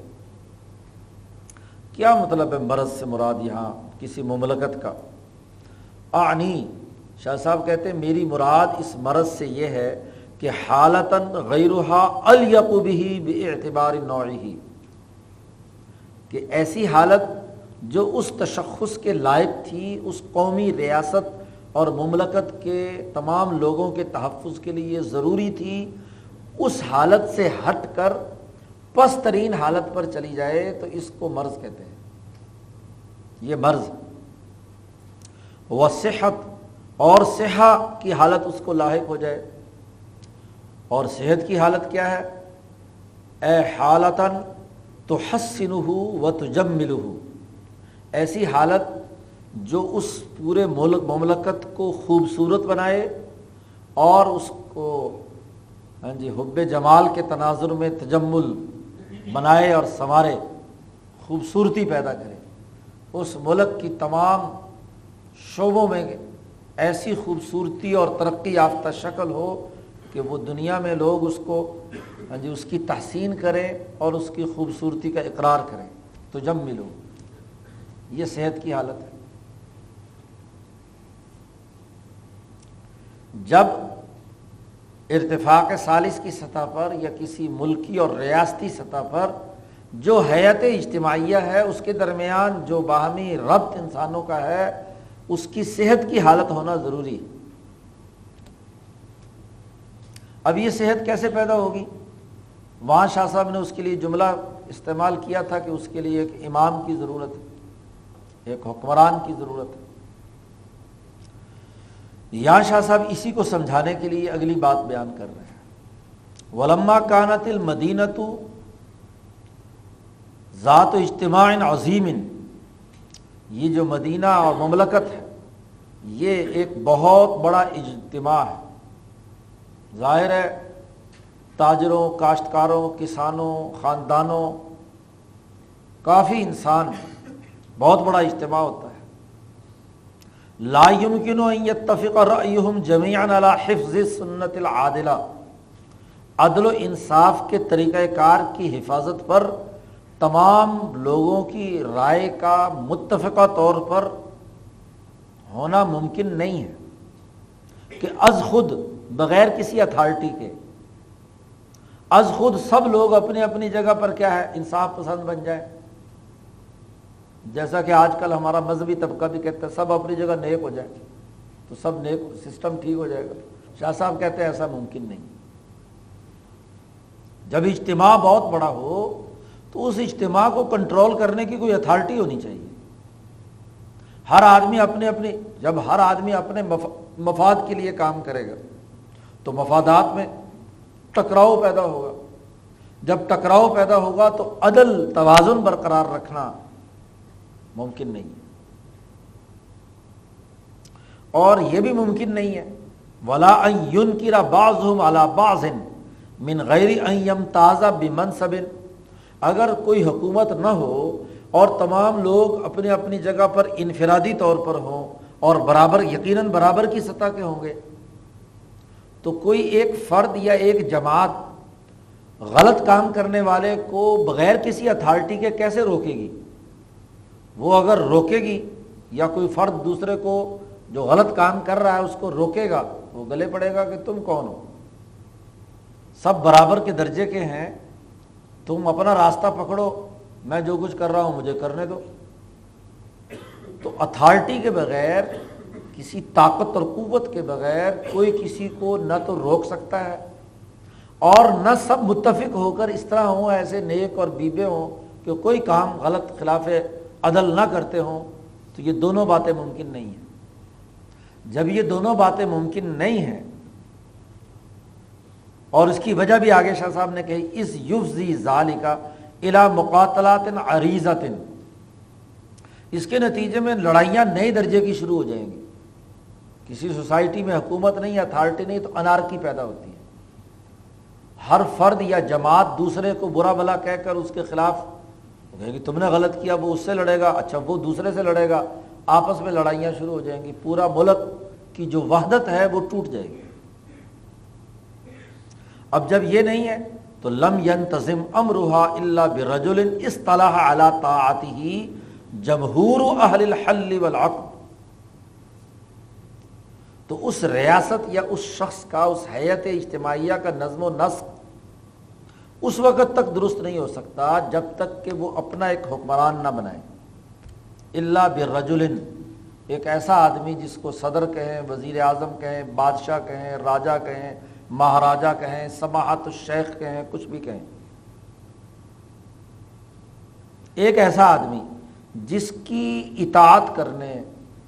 کیا مطلب ہے مرض سے مراد یہاں کسی مملکت کا؟ اعنی، شاہ صاحب کہتے ہیں میری مراد اس مرض سے یہ ہے کہ حالتاً غیرہا الیق بہ باعتبار نوعہ، کہ ایسی حالت جو اس تشخص کے لائق تھی، اس قومی ریاست اور مملکت کے تمام لوگوں کے تحفظ کے لیے ضروری تھی اس حالت سے ہٹ کر پست ترین حالت پر چلی جائے تو اس کو مرض کہتے ہیں. یہ مرض وصحت اور صحت کی حالت اس کو لاحق ہو جائے. اور صحت کی حالت کیا ہے؟ اے حالتاً تحسنہ وتجملہ، ایسی حالت جو اس پورے مملکت کو خوبصورت بنائے اور اس کو حب جمال کے تناظر میں تجمل بنائے اور سنوارے، خوبصورتی پیدا کرے. اس ملک کی تمام شعبوں میں ایسی خوبصورتی اور ترقی یافتہ شکل ہو کہ وہ دنیا میں لوگ اس کو اس کی تحسین کریں اور اس کی خوبصورتی کا اقرار کریں. تو جب ملو، یہ صحت کی حالت ہے. جب ارتفاق ثالث کی سطح پر یا کسی ملکی اور ریاستی سطح پر جو حیات اجتماعیہ ہے اس کے درمیان جو باہمی ربط انسانوں کا ہے اس کی صحت کی حالت ہونا ضروری ہے. اب یہ صحت کیسے پیدا ہوگی؟ وہاں شاہ صاحب نے اس کے لیے جملہ استعمال کیا تھا کہ اس کے لیے ایک امام کی ضرورت ہے، ایک حکمران کی ضرورت ہے. یہاں شاہ صاحب اسی کو سمجھانے کے لیے اگلی بات بیان کر رہے ہیں. وَلَمَّا كَانَتِ الْمَدِينَةُ ذات اجتماع عظیم، یہ جو مدینہ اور مملکت ہے یہ ایک بہت بڑا اجتماع ہے. ظاہر ہے تاجروں، کاشتکاروں، کسانوں، خاندانوں، کافی انسان، بہت بڑا اجتماع ہوتا ہے. لا يمكن ان يتفق رأيهم جميعا على حفظ السنة العادلہ، عدل و انصاف کے طریقہ کار کی حفاظت پر تمام لوگوں کی رائے کا متفقہ طور پر ہونا ممکن نہیں ہے کہ از خود بغیر کسی اتھارٹی کے از خود سب لوگ اپنی اپنی جگہ پر کیا ہے انصاف پسند بن جائے. جیسا کہ آج کل ہمارا مذہبی طبقہ بھی کہتا ہے سب اپنی جگہ نیک ہو جائے تو سب نیک سسٹم ٹھیک ہو جائے گا. شاہ صاحب کہتے ہیں ایسا ممکن نہیں. جب اجتماع بہت بڑا ہو تو اس اجتماع کو کنٹرول کرنے کی کوئی اتھارٹی ہونی چاہیے. ہر آدمی جب ہر آدمی اپنے مفاد کے لیے کام کرے گا تو مفادات میں ٹکراؤ پیدا ہوگا. جب ٹکراؤ پیدا ہوگا تو عدل توازن برقرار رکھنا ممکن نہیں ہے. اور یہ بھی ممکن نہیں ہے وَلَا أَن يُنْكِرَ بَعْضُهُمْ عَلَى بَعْضٍ مِنْ غَيْرِ أَن يَمْتَازَ بِمَنْصَبٍ، اگر کوئی حکومت نہ ہو اور تمام لوگ اپنی اپنی جگہ پر انفرادی طور پر ہوں اور برابر یقیناً برابر کی سطح کے ہوں گے تو کوئی ایک فرد یا ایک جماعت غلط کام کرنے والے کو بغیر کسی اتھارٹی کے کیسے روکے گی؟ وہ اگر روکے گی یا کوئی فرد دوسرے کو جو غلط کام کر رہا ہے اس کو روکے گا وہ گلے پڑے گا کہ تم کون ہو، سب برابر کے درجے کے ہیں، تم اپنا راستہ پکڑو، میں جو کچھ کر رہا ہوں مجھے کرنے دو. تو اتھارٹی کے بغیر، کسی طاقت اور قوت کے بغیر کوئی کسی کو نہ تو روک سکتا ہے اور نہ سب متفق ہو کر اس طرح ہوں ایسے نیک اور بیبے ہوں کہ کوئی کام غلط خلاف عدل نہ کرتے ہوں. تو یہ دونوں باتیں ممکن نہیں ہیں. جب یہ دونوں باتیں ممکن نہیں ہیں اور اس کی وجہ بھی آگے شاہ صاحب نے کہی اس یفضی ذالک الی مقاتلات عریضۃ، اس کے نتیجے میں لڑائیاں نئے درجے کی شروع ہو جائیں گی. کسی سوسائٹی میں حکومت نہیں، اتھارٹی نہیں تو انارکی پیدا ہوتی ہے. ہر فرد یا جماعت دوسرے کو برا بھلا کہہ کر اس کے خلاف کہے گی تم نے غلط کیا، وہ اس سے لڑے گا، اچھا وہ دوسرے سے لڑے گا، آپس میں لڑائیاں شروع ہو جائیں گی. پورا ملک کی جو وحدت ہے وہ ٹوٹ جائے گی. اب جب یہ نہیں ہے تو لم ينتظم امرها الا برجل اصطلح على طاعته جمہور اہل الحل والعقد، تو اس ریاست یا اس شخص کا، اس حیات اجتماعیہ کا نظم و نسق اس وقت تک درست نہیں ہو سکتا جب تک کہ وہ اپنا ایک حکمران نہ بنائے. الا برجل، ایک ایسا آدمی جس کو صدر کہیں، وزیر اعظم کہیں، بادشاہ کہیں، راجا کہیں، مہاراجا کہیں، سماحت الشیخ کہیں، کچھ بھی کہیں، ایک ایسا آدمی جس کی اطاعت کرنے،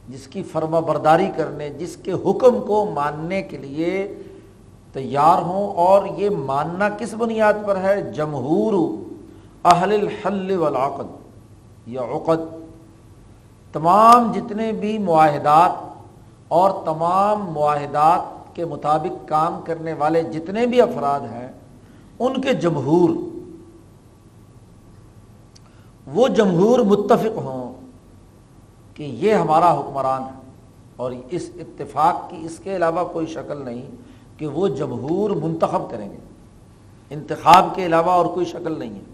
جس کی فرما برداری کرنے، جس کے حکم کو ماننے کے لیے تیار ہوں، اور یہ ماننا کس بنیاد پر ہے؟ جمہور اہل الحل والعقد یا عقد، تمام جتنے بھی معاہدات اور تمام معاہدات کے مطابق کام کرنے والے جتنے بھی افراد ہیں، ان کے جمہور، وہ جمہور متفق ہوں کہ یہ ہمارا حکمران ہے، اور اس اتفاق کی اس کے علاوہ کوئی شکل نہیں کہ وہ جمہور منتخب کریں گے، انتخاب کے علاوہ اور کوئی شکل نہیں ہے،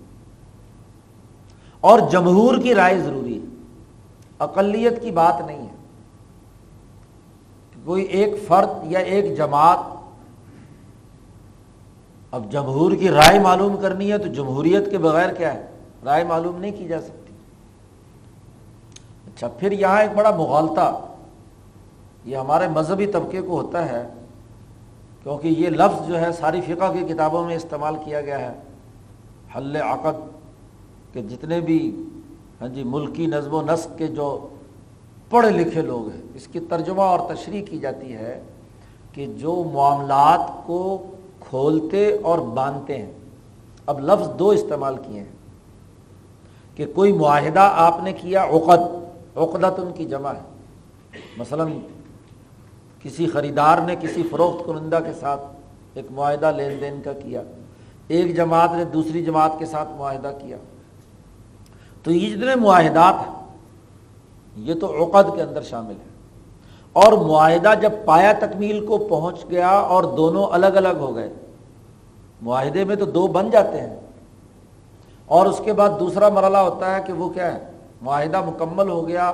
اور جمہور کی رائے ضروری ہے، اقلیت کی بات نہیں ہے، کوئی ایک فرد یا ایک جماعت، اب جمہور کی رائے معلوم کرنی ہے تو جمہوریت کے بغیر کیا ہے، رائے معلوم نہیں کی جا سکتی۔ اچھا، پھر یہاں ایک بڑا مغالطہ یہ ہمارے مذہبی طبقے کو ہوتا ہے، کیونکہ یہ لفظ جو ہے ساری فقہ کی کتابوں میں استعمال کیا گیا ہے، حل عقد، کہ جتنے بھی ملکی نظم و نسق کے جو پڑھے لکھے لوگ ہیں، اس کی ترجمہ اور تشریح کی جاتی ہے کہ جو معاملات کو کھولتے اور باندھتے ہیں۔ اب لفظ دو استعمال کیے ہیں کہ کوئی معاہدہ آپ نے کیا، عقد، عقدت ان کی جمع ہے، مثلا کسی خریدار نے کسی فروخت کنندہ کے ساتھ ایک معاہدہ لین دین کا کیا، ایک جماعت نے دوسری جماعت کے ساتھ معاہدہ کیا، تو یہ جتنے معاہدات ہیں یہ تو عقد کے اندر شامل ہے، اور معاہدہ جب پایا تکمیل کو پہنچ گیا اور دونوں الگ الگ ہو گئے، معاہدے میں تو دو بن جاتے ہیں، اور اس کے بعد دوسرا مرحلہ ہوتا ہے کہ وہ کیا ہے، معاہدہ مکمل ہو گیا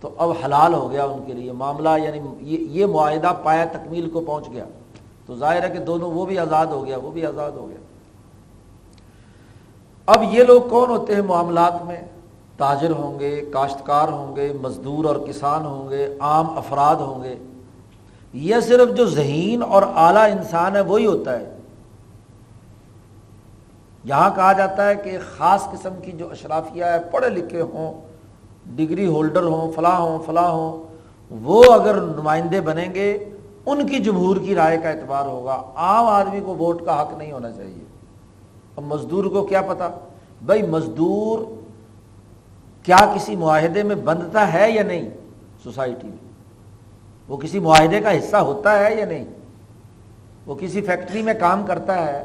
تو اب حلال ہو گیا ان کے لیے معاملہ، یعنی یہ معاہدہ پایا تکمیل کو پہنچ گیا تو ظاہر ہے کہ دونوں، وہ بھی آزاد ہو گیا، وہ بھی آزاد ہو گیا۔ اب یہ لوگ کون ہوتے ہیں معاملات میں؟ تاجر ہوں گے، کاشتکار ہوں گے، مزدور اور کسان ہوں گے، عام افراد ہوں گے، یہ صرف جو ذہین اور اعلیٰ انسان ہے وہی ہوتا ہے۔ یہاں کہا جاتا ہے کہ خاص قسم کی جو اشرافیہ ہے، پڑھے لکھے ہوں، ڈگری ہولڈر ہوں، فلاں ہوں، وہ اگر نمائندے بنیں گے ان کی جمہور کی رائے کا اعتبار ہوگا، عام آدمی کو ووٹ کا حق نہیں ہونا چاہیے۔ اب مزدور کو کیا پتا، بھائی مزدور کیا کسی معاہدے میں بندھتا ہے یا نہیں، سوسائٹی میں وہ کسی معاہدے کا حصہ ہوتا ہے یا نہیں، وہ کسی فیکٹری میں کام کرتا ہے،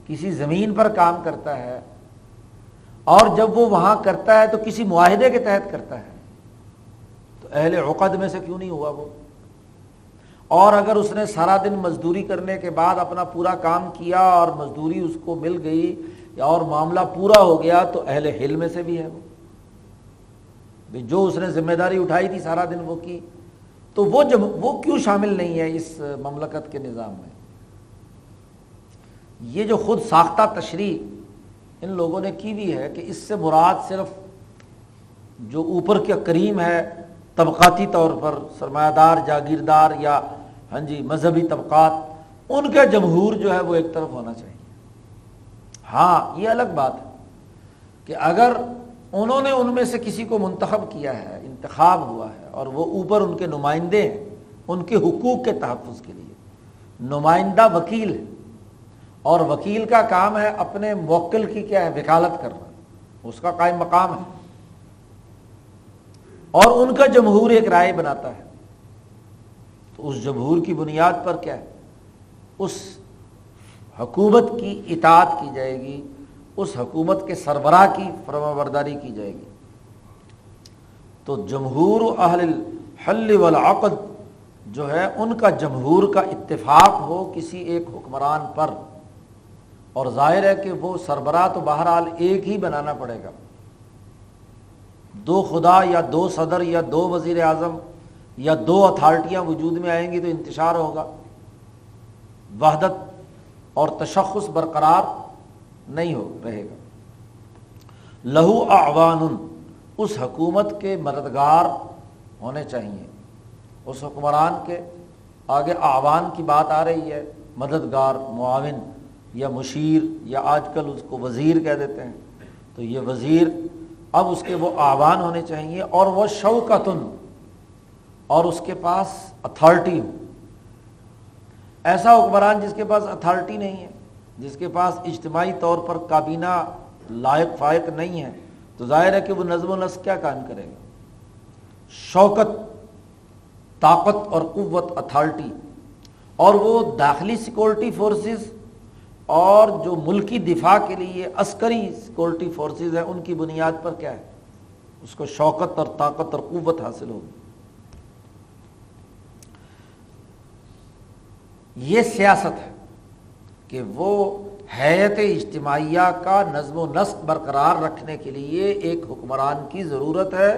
کسی زمین پر کام کرتا ہے، اور جب وہ وہاں کرتا ہے تو کسی معاہدے کے تحت کرتا ہے، تو اہل عقد میں سے کیوں نہیں ہوا وہ؟ اور اگر اس نے سارا دن مزدوری کرنے کے بعد اپنا پورا کام کیا اور مزدوری اس کو مل گئی اور معاملہ پورا ہو گیا تو اہل حل میں سے بھی ہے وہ، جو اس نے ذمہ داری اٹھائی تھی سارا دن وہ کی، تو وہ کیوں شامل نہیں ہے اس مملکت کے نظام میں؟ یہ جو خود ساختہ تشریح ان لوگوں نے کی ہوئی ہے کہ اس سے مراد صرف جو اوپر کے کریم ہے طبقاتی طور پر سرمایہ دار، جاگیردار یا مذہبی طبقات، ان کا جمہور جو ہے وہ ایک طرف ہونا چاہیے۔ ہاں یہ الگ بات ہے کہ اگر انہوں نے ان میں سے کسی کو منتخب کیا ہے، انتخاب ہوا ہے، اور وہ اوپر ان کے نمائندے ہیں ان کے حقوق کے تحفظ کے لیے، نمائندہ وکیل ہے، اور وکیل کا کام ہے اپنے موکل کی کیا ہے، وکالت کرنا، اس کا قائم مقام ہے، اور ان کا جمہور ایک رائے بناتا ہے، تو اس جمہور کی بنیاد پر کیا ہے، اس حکومت کی اطاعت کی جائے گی، اس حکومت کے سربراہ کی فرمانبرداری کی جائے گی۔ تو جمہور اہل الحل والعقد جو ہے ان کا جمہور کا اتفاق ہو کسی ایک حکمران پر، اور ظاہر ہے کہ وہ سربراہ تو بہرحال ایک ہی بنانا پڑے گا، دو خدا یا دو صدر یا دو وزیر اعظم یا دو اتھارٹیاں وجود میں آئیں گی تو انتشار ہوگا، وحدت اور تشخص برقرار نہیں رہے گا۔ لہو اعوان، اس حکومت کے مددگار ہونے چاہیے۔ اس حکمران کے آگے اعوان کی بات آ رہی ہے، مددگار، معاون یا مشیر، یا آج کل اس کو وزیر کہہ دیتے ہیں۔ تو یہ وزیر اب اس کے وہ اعوان ہونے چاہیے، اور وہ شوکتن، اور اس کے پاس اتھارٹی ہو۔ ایسا حکمران جس کے پاس اتھارٹی نہیں ہے، جس کے پاس اجتماعی طور پر کابینہ لائق فائق نہیں ہے، تو ظاہر ہے کہ وہ نظم و نسق کیا قائم کرے گا۔ شوکت، طاقت اور قوت، اتھارٹی، اور وہ داخلی سیکورٹی فورسز اور جو ملکی دفاع کے لیے عسکری سیکورٹی فورسز ہیں، ان کی بنیاد پر کیا ہے، اس کو شوکت اور طاقت اور قوت حاصل ہوگی۔ یہ سیاست ہے کہ وہ ہیئت اجتماعیہ کا نظم و نسق برقرار رکھنے کے لیے ایک حکمران کی ضرورت ہے،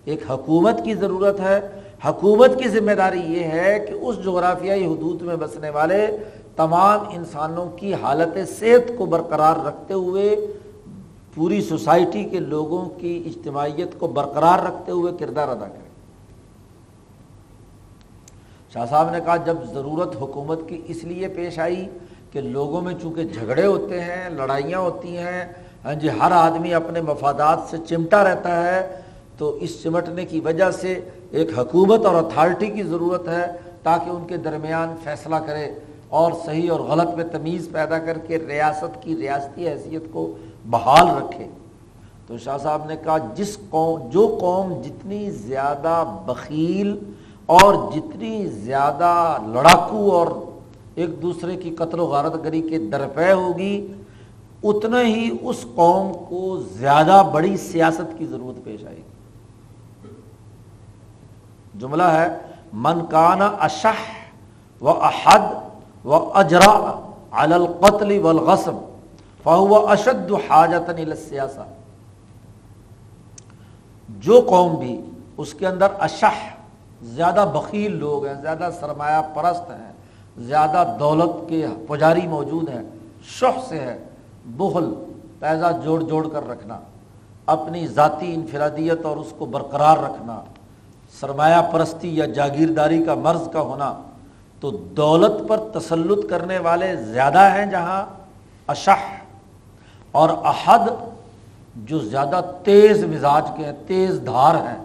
ایک حکومت کی ضرورت ہے۔ حکومت کی ذمہ داری یہ ہے کہ اس جغرافیائی حدود میں بسنے والے تمام انسانوں کی حالت صحت کو برقرار رکھتے ہوئے، پوری سوسائٹی کے لوگوں کی اجتماعیت کو برقرار رکھتے ہوئے کردار ادا کرے۔ شاہ صاحب نے کہا جب ضرورت حکومت کی اس لیے پیش آئی کہ لوگوں میں چونکہ جھگڑے ہوتے ہیں، لڑائیاں ہوتی ہیں، ہر آدمی اپنے مفادات سے چمٹا رہتا ہے، تو اس چمٹنے کی وجہ سے ایک حکومت اور اتھارٹی کی ضرورت ہے تاکہ ان کے درمیان فیصلہ کرے اور صحیح اور غلط میں تمیز پیدا کر کے ریاست کی ریاستی حیثیت کو بحال رکھے۔ تو شاہ صاحب نے کہا جو قوم جتنی زیادہ بخیل اور جتنی زیادہ لڑاکو اور ایک دوسرے کی قتل و غارت گری کے درپے ہوگی، اتنا ہی اس قوم کو زیادہ بڑی سیاست کی ضرورت پیش آئے گی۔ جملہ ہے من کان اشح و احد و اجرا علی القتل والغصب فهو اشد حاجۃ الی السیاسہ۔ جو قوم بھی اس کے اندر اشح، زیادہ بخیل لوگ ہیں، زیادہ سرمایہ پرست ہیں، زیادہ دولت کے پجاری موجود ہیں، شح سے ہے، بخل، پیسہ جوڑ جوڑ کر رکھنا، اپنی ذاتی انفرادیت اور اس کو برقرار رکھنا، سرمایہ پرستی یا جاگیرداری کا مرض کا ہونا، تو دولت پر تسلط کرنے والے زیادہ ہیں جہاں اشح، اور احد جو زیادہ تیز مزاج کے ہیں، تیز دھار ہیں،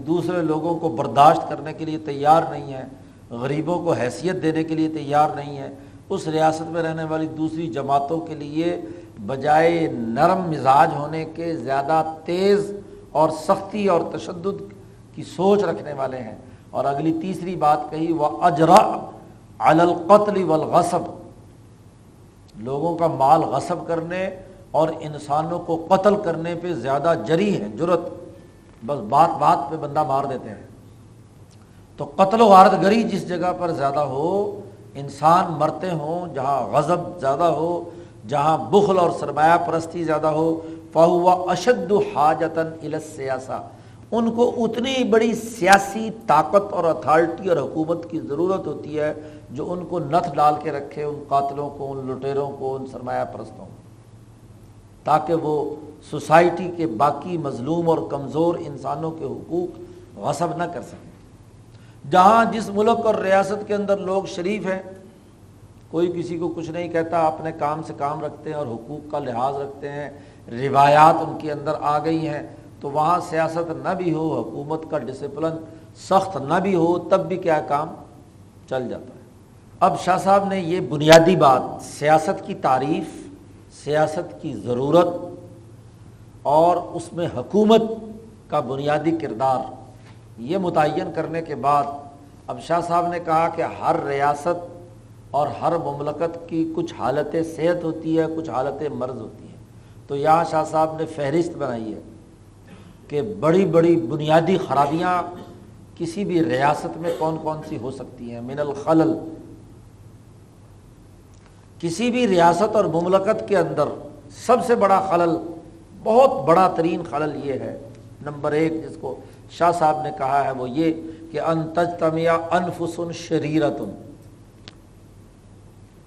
دوسرے لوگوں کو برداشت کرنے کے لیے تیار نہیں ہیں، غریبوں کو حیثیت دینے کے لیے تیار نہیں ہے، اس ریاست میں رہنے والی دوسری جماعتوں کے لیے بجائے نرم مزاج ہونے کے زیادہ تیز اور سختی اور تشدد کی سوچ رکھنے والے ہیں۔ اور اگلی تیسری بات کہی وَأَجْرَأَ عَلَى الْقَتْلِ وَالْغَصَبِ، لوگوں کا مال غصب کرنے اور انسانوں کو قتل کرنے پہ زیادہ جری ہیں، جرت، بس بات بات پہ بندہ مار دیتے ہیں۔ تو قتل و غارت گری جس جگہ پر زیادہ ہو، انسان مرتے ہوں، جہاں غضب زیادہ ہو، جہاں بخل اور سرمایہ پرستی زیادہ ہو، فَهُوَ أَشَدُّ حَاجَةً إِلَى السِّيَاسَةِ، ان کو اتنی بڑی سیاسی طاقت اور اتھارٹی اور حکومت کی ضرورت ہوتی ہے جو ان کو نتھ ڈال کے رکھے، ان قاتلوں کو، ان لٹیروں کو، ان سرمایہ پرستوں کو، تاکہ وہ سوسائٹی کے باقی مظلوم اور کمزور انسانوں کے حقوق غصب نہ کر سکیں۔ جہاں جس ملک اور ریاست کے اندر لوگ شریف ہیں، کوئی کسی کو کچھ نہیں کہتا، اپنے کام سے کام رکھتے ہیں اور حقوق کا لحاظ رکھتے ہیں، روایات ان کے اندر آ گئی ہیں، تو وہاں سیاست نہ بھی ہو، حکومت کا ڈسپلن سخت نہ بھی ہو، تب بھی کیا کام چل جاتا ہے۔ اب شاہ صاحب نے یہ بنیادی بات، سیاست کی تعریف، سیاست کی ضرورت اور اس میں حکومت کا بنیادی کردار، یہ متعین کرنے کے بعد اب شاہ صاحب نے کہا کہ ہر ریاست اور ہر مملکت کی کچھ حالت صحت ہوتی ہے، کچھ حالت مرض ہوتی ہے۔ تو یہاں شاہ صاحب نے فہرست بنائی ہے کہ بڑی بڑی بنیادی خرابیاں کسی بھی ریاست میں کون کون سی ہو سکتی ہیں۔ من الخلل، کسی بھی ریاست اور مملکت کے اندر سب سے بڑا خلل، بہت بڑا ترین خلل یہ ہے، نمبر ایک جس کو شاہ صاحب نے کہا ہے وہ یہ کہ ان تجتمع انفس شریرۃ،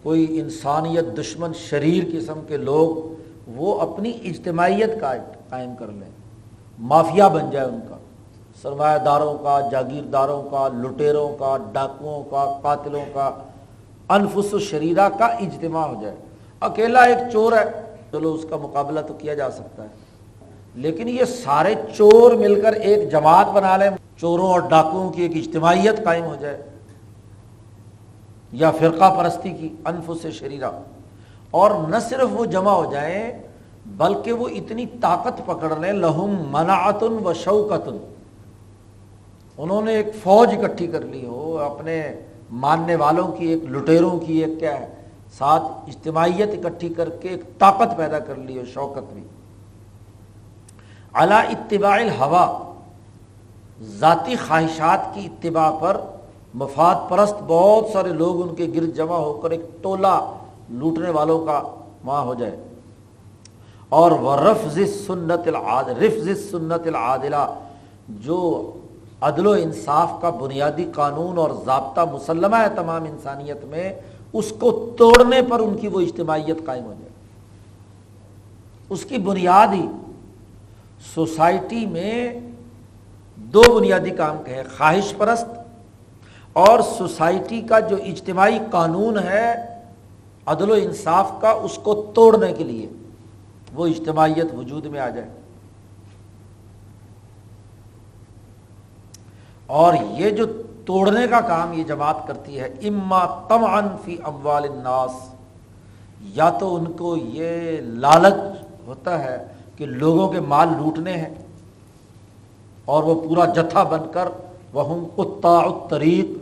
کوئی انسانیت دشمن شریر قسم کے لوگ وہ اپنی اجتماعیت قائم کر لیں، مافیا بن جائے ان کا، سرمایہ داروں کا، جاگیرداروں کا، لٹیروں کا، ڈاکوؤں کا، قاتلوں کا، انفس و شریرہ کا اجتماع ہو جائے۔ اکیلا ایک چور ہے، چلو اس کا مقابلہ تو کیا جا سکتا ہے، لیکن یہ سارے چور مل کر ایک جماعت بنا لیں، چوروں اور ڈاکوؤں کی ایک اجتماعیت قائم ہو جائے، یا فرقہ پرستی کی انفس شریرہ، اور نہ صرف وہ جمع ہو جائیں بلکہ وہ اتنی طاقت پکڑ لیں، لہم منعۃ و شوکۃ، انہوں نے ایک فوج اکٹھی کر لی ہو، اپنے ماننے والوں کی، ایک لٹیروں کی ایک کیا ہے ساتھ اجتماعیت اکٹھی کر کے ایک طاقت پیدا کر لی ہو، شوکت بھی۔ علی اتباع الہوا، ذاتی خواہشات کی اتباع پر مفاد پرست بہت سارے لوگ ان کے گرد جمع ہو کر ایک ٹولہ لوٹنے والوں کا وہاں ہو جائے، اور ورفض السنت العادلہ، جو عدل و انصاف کا بنیادی قانون اور ضابطہ مسلمہ ہے تمام انسانیت میں، اس کو توڑنے پر ان کی وہ اجتماعیت قائم ہو جائے۔ اس کی بنیاد ہی سوسائٹی میں دو بنیادی کام کہے، خواہش پرست اور سوسائٹی کا جو اجتماعی قانون ہے عدل و انصاف کا، اس کو توڑنے کے لیے وہ اجتماعیت وجود میں آ جائے۔ اور یہ جو توڑنے کا کام یہ جماعت کرتی ہے، اما طمعا فی اموال الناس، یا تو ان کو یہ لالچ ہوتا ہے کہ لوگوں کے مال لوٹنے ہیں، اور وہ پورا جتھا بن کر وہم قطاع الطریق،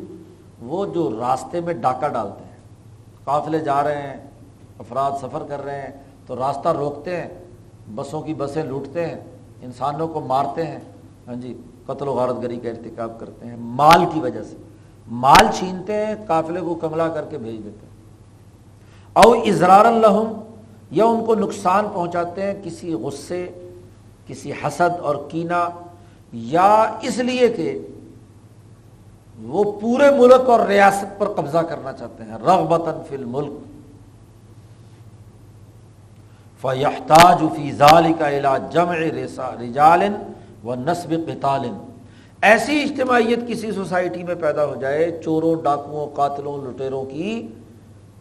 وہ جو راستے میں ڈاکہ ڈالتے ہیں، قافلے جا رہے ہیں، افراد سفر کر رہے ہیں تو راستہ روکتے ہیں، بسوں کی بسیں لوٹتے ہیں، انسانوں کو مارتے ہیں، ہاں جی، قتل و غارت گری کا ارتکاب کرتے ہیں، مال کی وجہ سے مال چھینتے ہیں، قافلے کو کملا کر کے بھیج دیتے ہیں۔ او اضرارا لہم، یا ان کو نقصان پہنچاتے ہیں کسی غصے، کسی حسد اور کینہ، یا اس لیے کہ وہ پورے ملک اور ریاست پر قبضہ کرنا چاہتے ہیں، رغبتاً فی الملک، فَيَحْتَاجُ فِي ذَلِكَ إِلَى جَمْعِ رِجَالٍ وَنَصْبِ قِتَالٍ۔ ایسی اجتماعیت کسی سوسائٹی میں پیدا ہو جائے چوروں، ڈاکوؤں، قاتلوں، لٹیروں کی،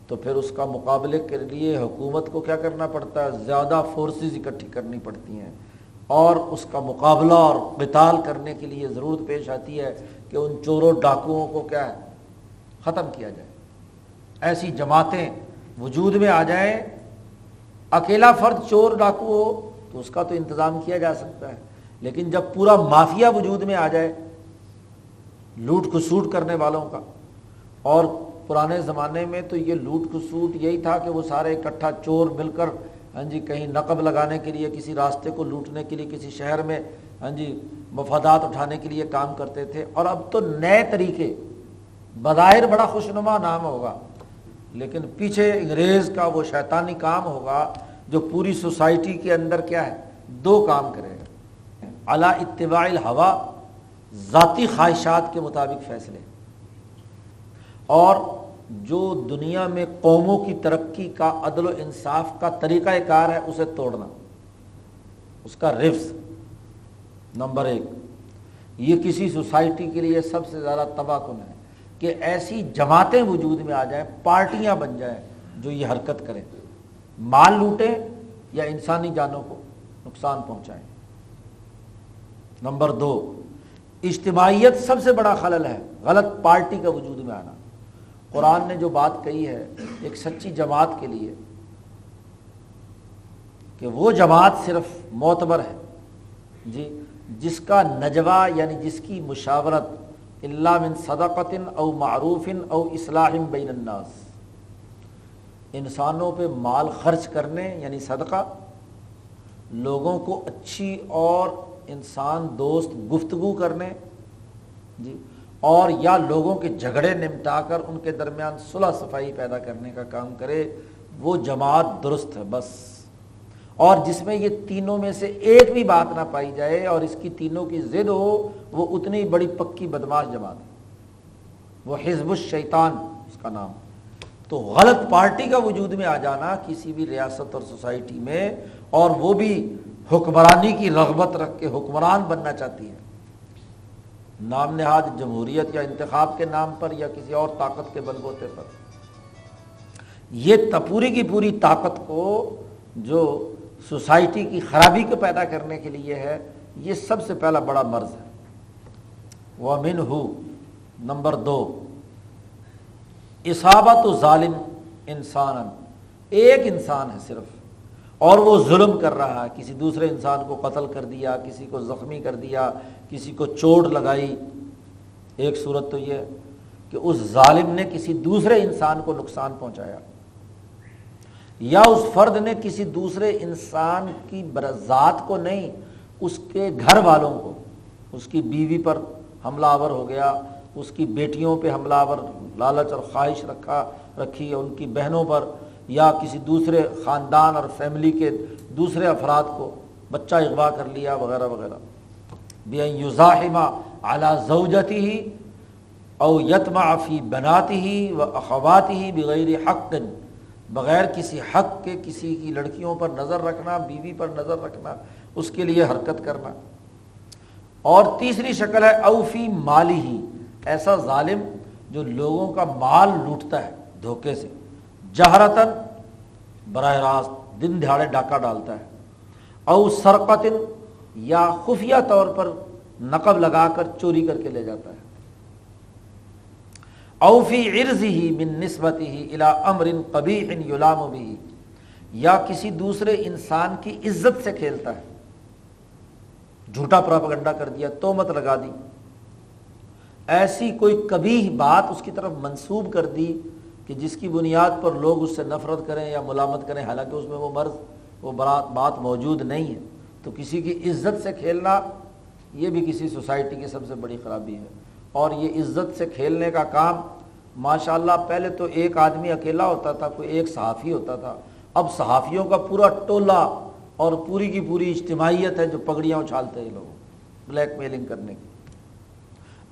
تو پھر اس کا مقابلے کے لیے حکومت کو کیا کرنا پڑتا ہے؟ زیادہ فورسز اکٹھی کرنی پڑتی ہیں، اور اس کا مقابلہ اور قتال کرنے کے لیے ضرورت پیش آتی ہے کہ ان چوروں ڈاکوؤں کو کیا ہے ختم کیا جائے۔ ایسی جماعتیں وجود میں آ جائیں، اکیلا فرد چور ڈاکو ہو تو اس کا تو انتظام کیا جا سکتا ہے، لیکن جب پورا مافیا وجود میں آ جائے لوٹ کھسوٹ کرنے والوں کا، اور پرانے زمانے میں تو یہ لوٹ کھسوٹ یہی تھا کہ وہ سارے اکٹھا چور مل کر ہاں جی کہیں نقب لگانے کے لیے، کسی راستے کو لوٹنے کے لیے، کسی شہر میں ہاں جی مفادات اٹھانے کے لیے کام کرتے تھے۔ اور اب تو نئے طریقے، بظاہر بڑا خوشنما نام ہوگا لیکن پیچھے انگریز کا وہ شیطانی کام ہوگا جو پوری سوسائٹی کے اندر کیا ہے دو کام کرے گا، علی اتباع الہوا، ذاتی خواہشات کے مطابق فیصلے، اور جو دنیا میں قوموں کی ترقی کا عدل و انصاف کا طریقہ کار ہے اسے توڑنا، اس کا رفض۔ نمبر ایک، یہ کسی سوسائٹی کے لیے سب سے زیادہ تباہ کن ہے کہ ایسی جماعتیں وجود میں آ جائیں، پارٹیاں بن جائیں جو یہ حرکت کریں، مال لوٹیں یا انسانی جانوں کو نقصان پہنچائیں۔ نمبر دو، اجتماعیت سب سے بڑا خلل ہے، غلط پارٹی کا وجود میں آنا۔ قرآن نے جو بات کہی ہے ایک سچی جماعت کے لیے کہ وہ جماعت صرف معتبر ہے جی جس کا نجوہ یعنی جس کی مشاورت الا من صدقۃ او معروف او اصلاح بین الناس، انسانوں پہ مال خرچ کرنے یعنی صدقہ، لوگوں کو اچھی اور انسان دوست گفتگو کرنے جی، اور یا لوگوں کے جھگڑے نمٹا کر ان کے درمیان صلح صفائی پیدا کرنے کا کام کرے، وہ جماعت درست ہے بس۔ اور جس میں یہ تینوں میں سے ایک بھی بات نہ پائی جائے اور اس کی تینوں کی ضد ہو، وہ اتنی بڑی پکی بدماش جماعت ہے، وہ حزب الشیطان اس کا نام۔ تو غلط پارٹی کا وجود میں آ جانا کسی بھی ریاست اور سوسائٹی میں، اور وہ بھی حکمرانی کی رغبت رکھ کے حکمران بننا چاہتی ہے، نام نہاد جمہوریت یا انتخاب کے نام پر یا کسی اور طاقت کے بل بوتے پر. یہ پوری کی پوری طاقت کو جو سوسائٹی کی خرابی کو پیدا کرنے کے لیے ہے، یہ سب سے پہلا بڑا مرض ہے. وَمِنْهُ نمبر 2 اصابت ظالم انسانا، ایک انسان ہے صرف اور وہ ظلم کر رہا ہے، کسی دوسرے انسان کو قتل کر دیا، کسی کو زخمی کر دیا، کسی کو چوٹ لگائی. ایک صورت تو یہ ہے کہ اس ظالم نے کسی دوسرے انسان کو نقصان پہنچایا، یا اس فرد نے کسی دوسرے انسان کی ذات کو نہیں، اس کے گھر والوں کو، اس کی بیوی پر حملہ آور ہو گیا، اس کی بیٹیوں پہ حملہ آور لالچ اور خواہش رکھی، ان کی بہنوں پر، یا کسی دوسرے خاندان اور فیملی کے دوسرے افراد کو بچہ اغوا کر لیا وغیرہ وغیرہ. بِأَن يُزَاحِمَ عَلَى زَوْجَتِهِ أَوْ يَطْمَعَ فِي بَنَاتِهِ وَأَخَوَاتِهِ بِغَيْرِ حَقٍّ، بغیر کسی حق کے کسی کی لڑکیوں پر نظر رکھنا، بیوی پر نظر رکھنا، اس کے لیے حرکت کرنا. اور تیسری شکل ہے أَوْ فِي مَالِهِ، ایسا ظالم جو لوگوں کا مال لوٹتا ہے دھوکے سے، جہرتاً براہ راست دن دہاڑے ڈاکہ ڈالتا ہے، او سرقتن یا خفیہ طور پر نقب لگا کر چوری کر کے لے جاتا ہے، او فی عرضہ من نسبتہ الی امر قبیح یلام بہ، یا کسی دوسرے انسان کی عزت سے کھیلتا ہے، جھوٹا پروپیگنڈا کر دیا، تہمت لگا دی، ایسی کوئی قبیح بات اس کی طرف منسوب کر دی کہ جس کی بنیاد پر لوگ اس سے نفرت کریں یا ملامت کریں، حالانکہ اس میں وہ مرض، وہ بات موجود نہیں ہے. تو کسی کی عزت سے کھیلنا یہ بھی کسی سوسائٹی کی سب سے بڑی خرابی ہے. اور یہ عزت سے کھیلنے کا کام ماشاءاللہ پہلے تو ایک آدمی اکیلا ہوتا تھا، کوئی ایک صحافی ہوتا تھا، اب صحافیوں کا پورا ٹولہ اور پوری کی پوری اجتماعیت ہے جو پگڑیاں اچھالتے ہیں لوگ بلیک میلنگ کرنے کی.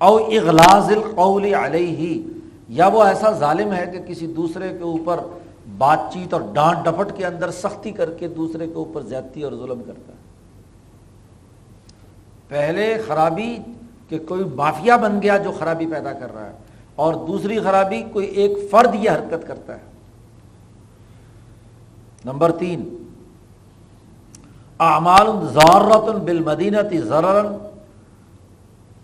او اغلاظ القول علیہ، یا وہ ایسا ظالم ہے کہ کسی دوسرے کے اوپر بات چیت اور ڈانٹ ڈپٹ کے اندر سختی کر کے دوسرے کے اوپر زیادتی اور ظلم کرتا ہے. پہلے خرابی کہ کوئی مافیا بن گیا جو خرابی پیدا کر رہا ہے، اور دوسری خرابی کوئی ایک فرد یہ حرکت کرتا ہے. نمبر 3 اعمال ضارۃ بالمدینۃ ضررا،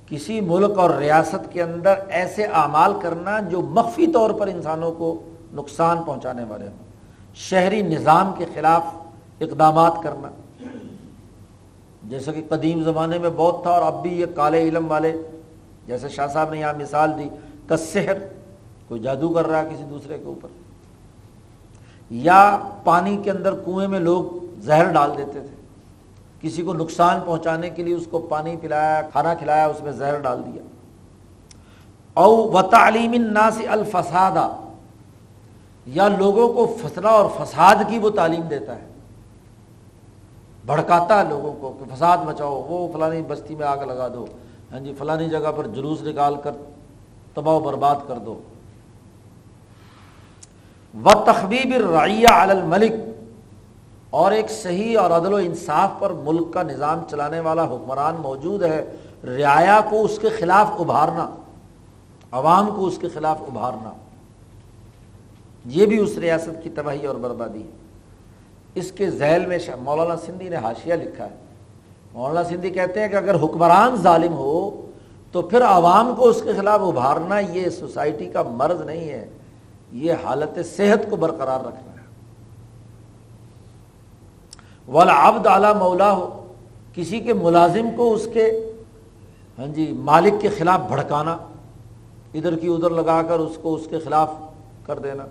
کسی ملک اور ریاست کے اندر ایسے اعمال کرنا جو مخفی طور پر انسانوں کو نقصان پہنچانے والے ہوں، شہری نظام کے خلاف اقدامات کرنا، جیسا کہ قدیم زمانے میں بہت تھا اور اب بھی یہ کالے علم والے، جیسے شاہ صاحب نے یہاں مثال دی، کالسحر، کوئی جادو کر رہا ہے کسی دوسرے کے اوپر، یا پانی کے اندر کنویں میں لوگ زہر ڈال دیتے تھے، کسی کو نقصان پہنچانے کے لیے اس کو پانی پلایا، کھانا کھلایا، اس میں زہر ڈال دیا. او وتعلیم الناس الفساد، یا لوگوں کو فتنہ اور فساد کی وہ تعلیم دیتا ہے، بھڑکاتا ہے لوگوں کو کہ فساد مچاؤ، وہ فلانی بستی میں آگ لگا دو، ہاں جی فلانی جگہ پر جلوس نکال کر تباہ و برباد کر دو. وتخبیب الرعیہ علی الملک، اور ایک صحیح اور عدل و انصاف پر ملک کا نظام چلانے والا حکمران موجود ہے، رعایا کو اس کے خلاف ابھارنا، عوام کو اس کے خلاف ابھارنا، یہ بھی اس ریاست کی تباہی اور بربادی ہے. اس کے ذیل میں مولانا سندھی نے حاشیہ لکھا ہے. مولانا سندھی کہتے ہیں کہ اگر حکمران ظالم ہو تو پھر عوام کو اس کے خلاف ابھارنا یہ سوسائٹی کا مرض نہیں ہے، یہ حالت صحت کو برقرار رکھنا ہے. والعبد علی مولاہ، کسی کے ملازم کو اس کے مالک کے خلاف بھڑکانا، ادھر کی ادھر لگا کر اس کو اس کے خلاف کر دینا،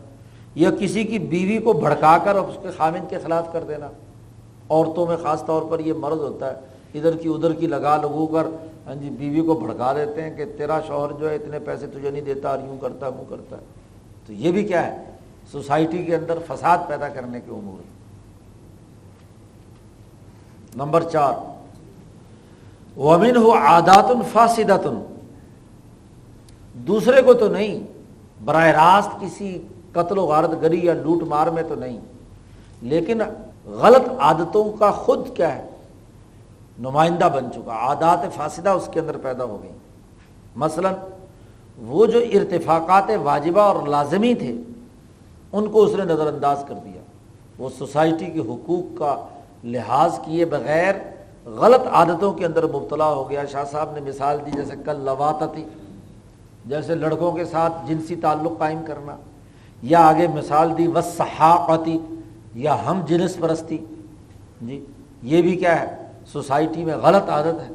یا کسی کی بیوی کو بھڑکا کر اس کے خامند کے خلاف کر دینا. عورتوں میں خاص طور پر یہ مرض ہوتا ہے، ادھر کی ادھر کی لگو کر بیوی کو بھڑکا دیتے ہیں کہ تیرا شوہر جو ہے اتنے پیسے تجھے نہیں دیتا اور یوں کرتا ہے وہ کرتا ہے. تو یہ بھی کیا ہے؟ سوسائٹی کے اندر فساد پیدا کرنے کے امور ہیں. نمبر 4 وَمِنْهُ عَادَاتٌ فَاسِدَةٌ، دوسرے کو تو نہیں، براہ راست کسی قتل و غارت گری یا لوٹ مار میں تو نہیں، لیکن غلط عادتوں کا خود کیا ہے؟ نمائندہ بن چکا، عادات فاسدہ اس کے اندر پیدا ہو گئی. مثلا وہ جو ارتفاقات واجبہ اور لازمی تھے ان کو اس نے نظر انداز کر دیا، وہ سوسائٹی کے حقوق کا لحاظ کیے بغیر غلط عادتوں کے اندر مبتلا ہو گیا۔ شاہ صاحب نے مثال دی جیسے کل لواطتی، جیسے لڑکوں کے ساتھ جنسی تعلق قائم کرنا، یا آگے مثال دی والسحاقتی، یا ہم جنس پرستی۔ جی یہ بھی کیا ہے؟ سوسائٹی میں غلط عادت ہے۔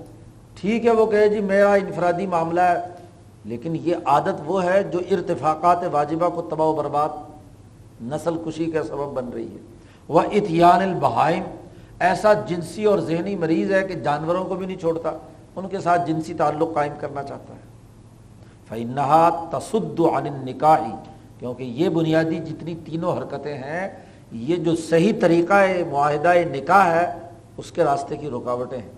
ٹھیک ہے وہ کہے جی میرا انفرادی معاملہ ہے، لیکن یہ عادت وہ ہے جو ارتفاقات واجبہ کو تباہ و برباد، نسل کشی کا سبب بن رہی ہے۔ وَإِتْيَانِ الْبَهَائِمِ، ایسا جنسی اور ذہنی مریض ہے کہ جانوروں کو بھی نہیں چھوڑتا، ان کے ساتھ جنسی تعلق قائم کرنا چاہتا ہے۔ فَإِنَّهَا تَصُدُّ عَنِ النِّكَاحِ، کیونکہ یہ بنیادی جتنی تینوں حرکتیں ہیں، یہ جو صحیح طریقہ معاہدہ نکاح ہے اس کے راستے کی رکاوٹیں ہیں۔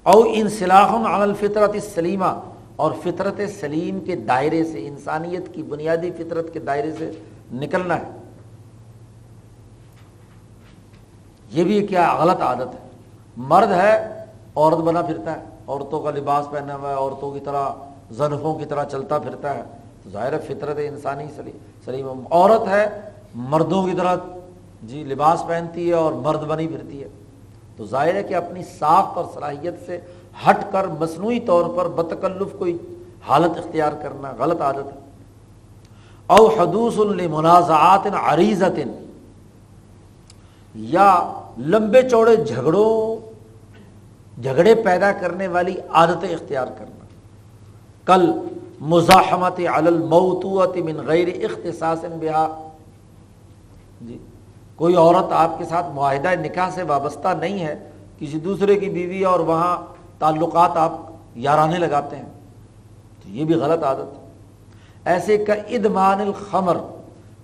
او انسلاخ علی الفطرۃ السلیمہ، اور فطرت سلیم کے دائرے سے، انسانیت کی بنیادی فطرت کے دائرے سے نکلنا ہے۔ یہ بھی کیا غلط عادت ہے۔ مرد ہے عورت بنا پھرتا ہے، عورتوں کا لباس پہنا ہوا ہے، عورتوں کی طرح زنفوں کی طرح چلتا پھرتا ہے، تو ظاہر ہے فطرت انسانی سلیم۔ عورت ہے مردوں کی طرح جی لباس پہنتی ہے اور مرد بنی پھرتی ہے، تو ظاہر ہے کہ اپنی ساخت اور صلاحیت سے ہٹ کر مصنوعی طور پر بتکلف کوئی حالت اختیار کرنا غلط عادت ہے۔ او حدوث لمنازعات عریضۃ، یا لمبے چوڑے جھگڑے پیدا کرنے والی عادتیں اختیار کرنا، کل مزاحمت علی الموطوۃ من غیر اختصاص بہا، جی کوئی عورت آپ کے ساتھ معاہدہ نکاح سے وابستہ نہیں ہے، کسی دوسرے کی بیوی اور وہاں تعلقات آپ یارانے لگاتے ہیں، تو یہ بھی غلط عادت ہے۔ ایسے کا ادمان الخمر،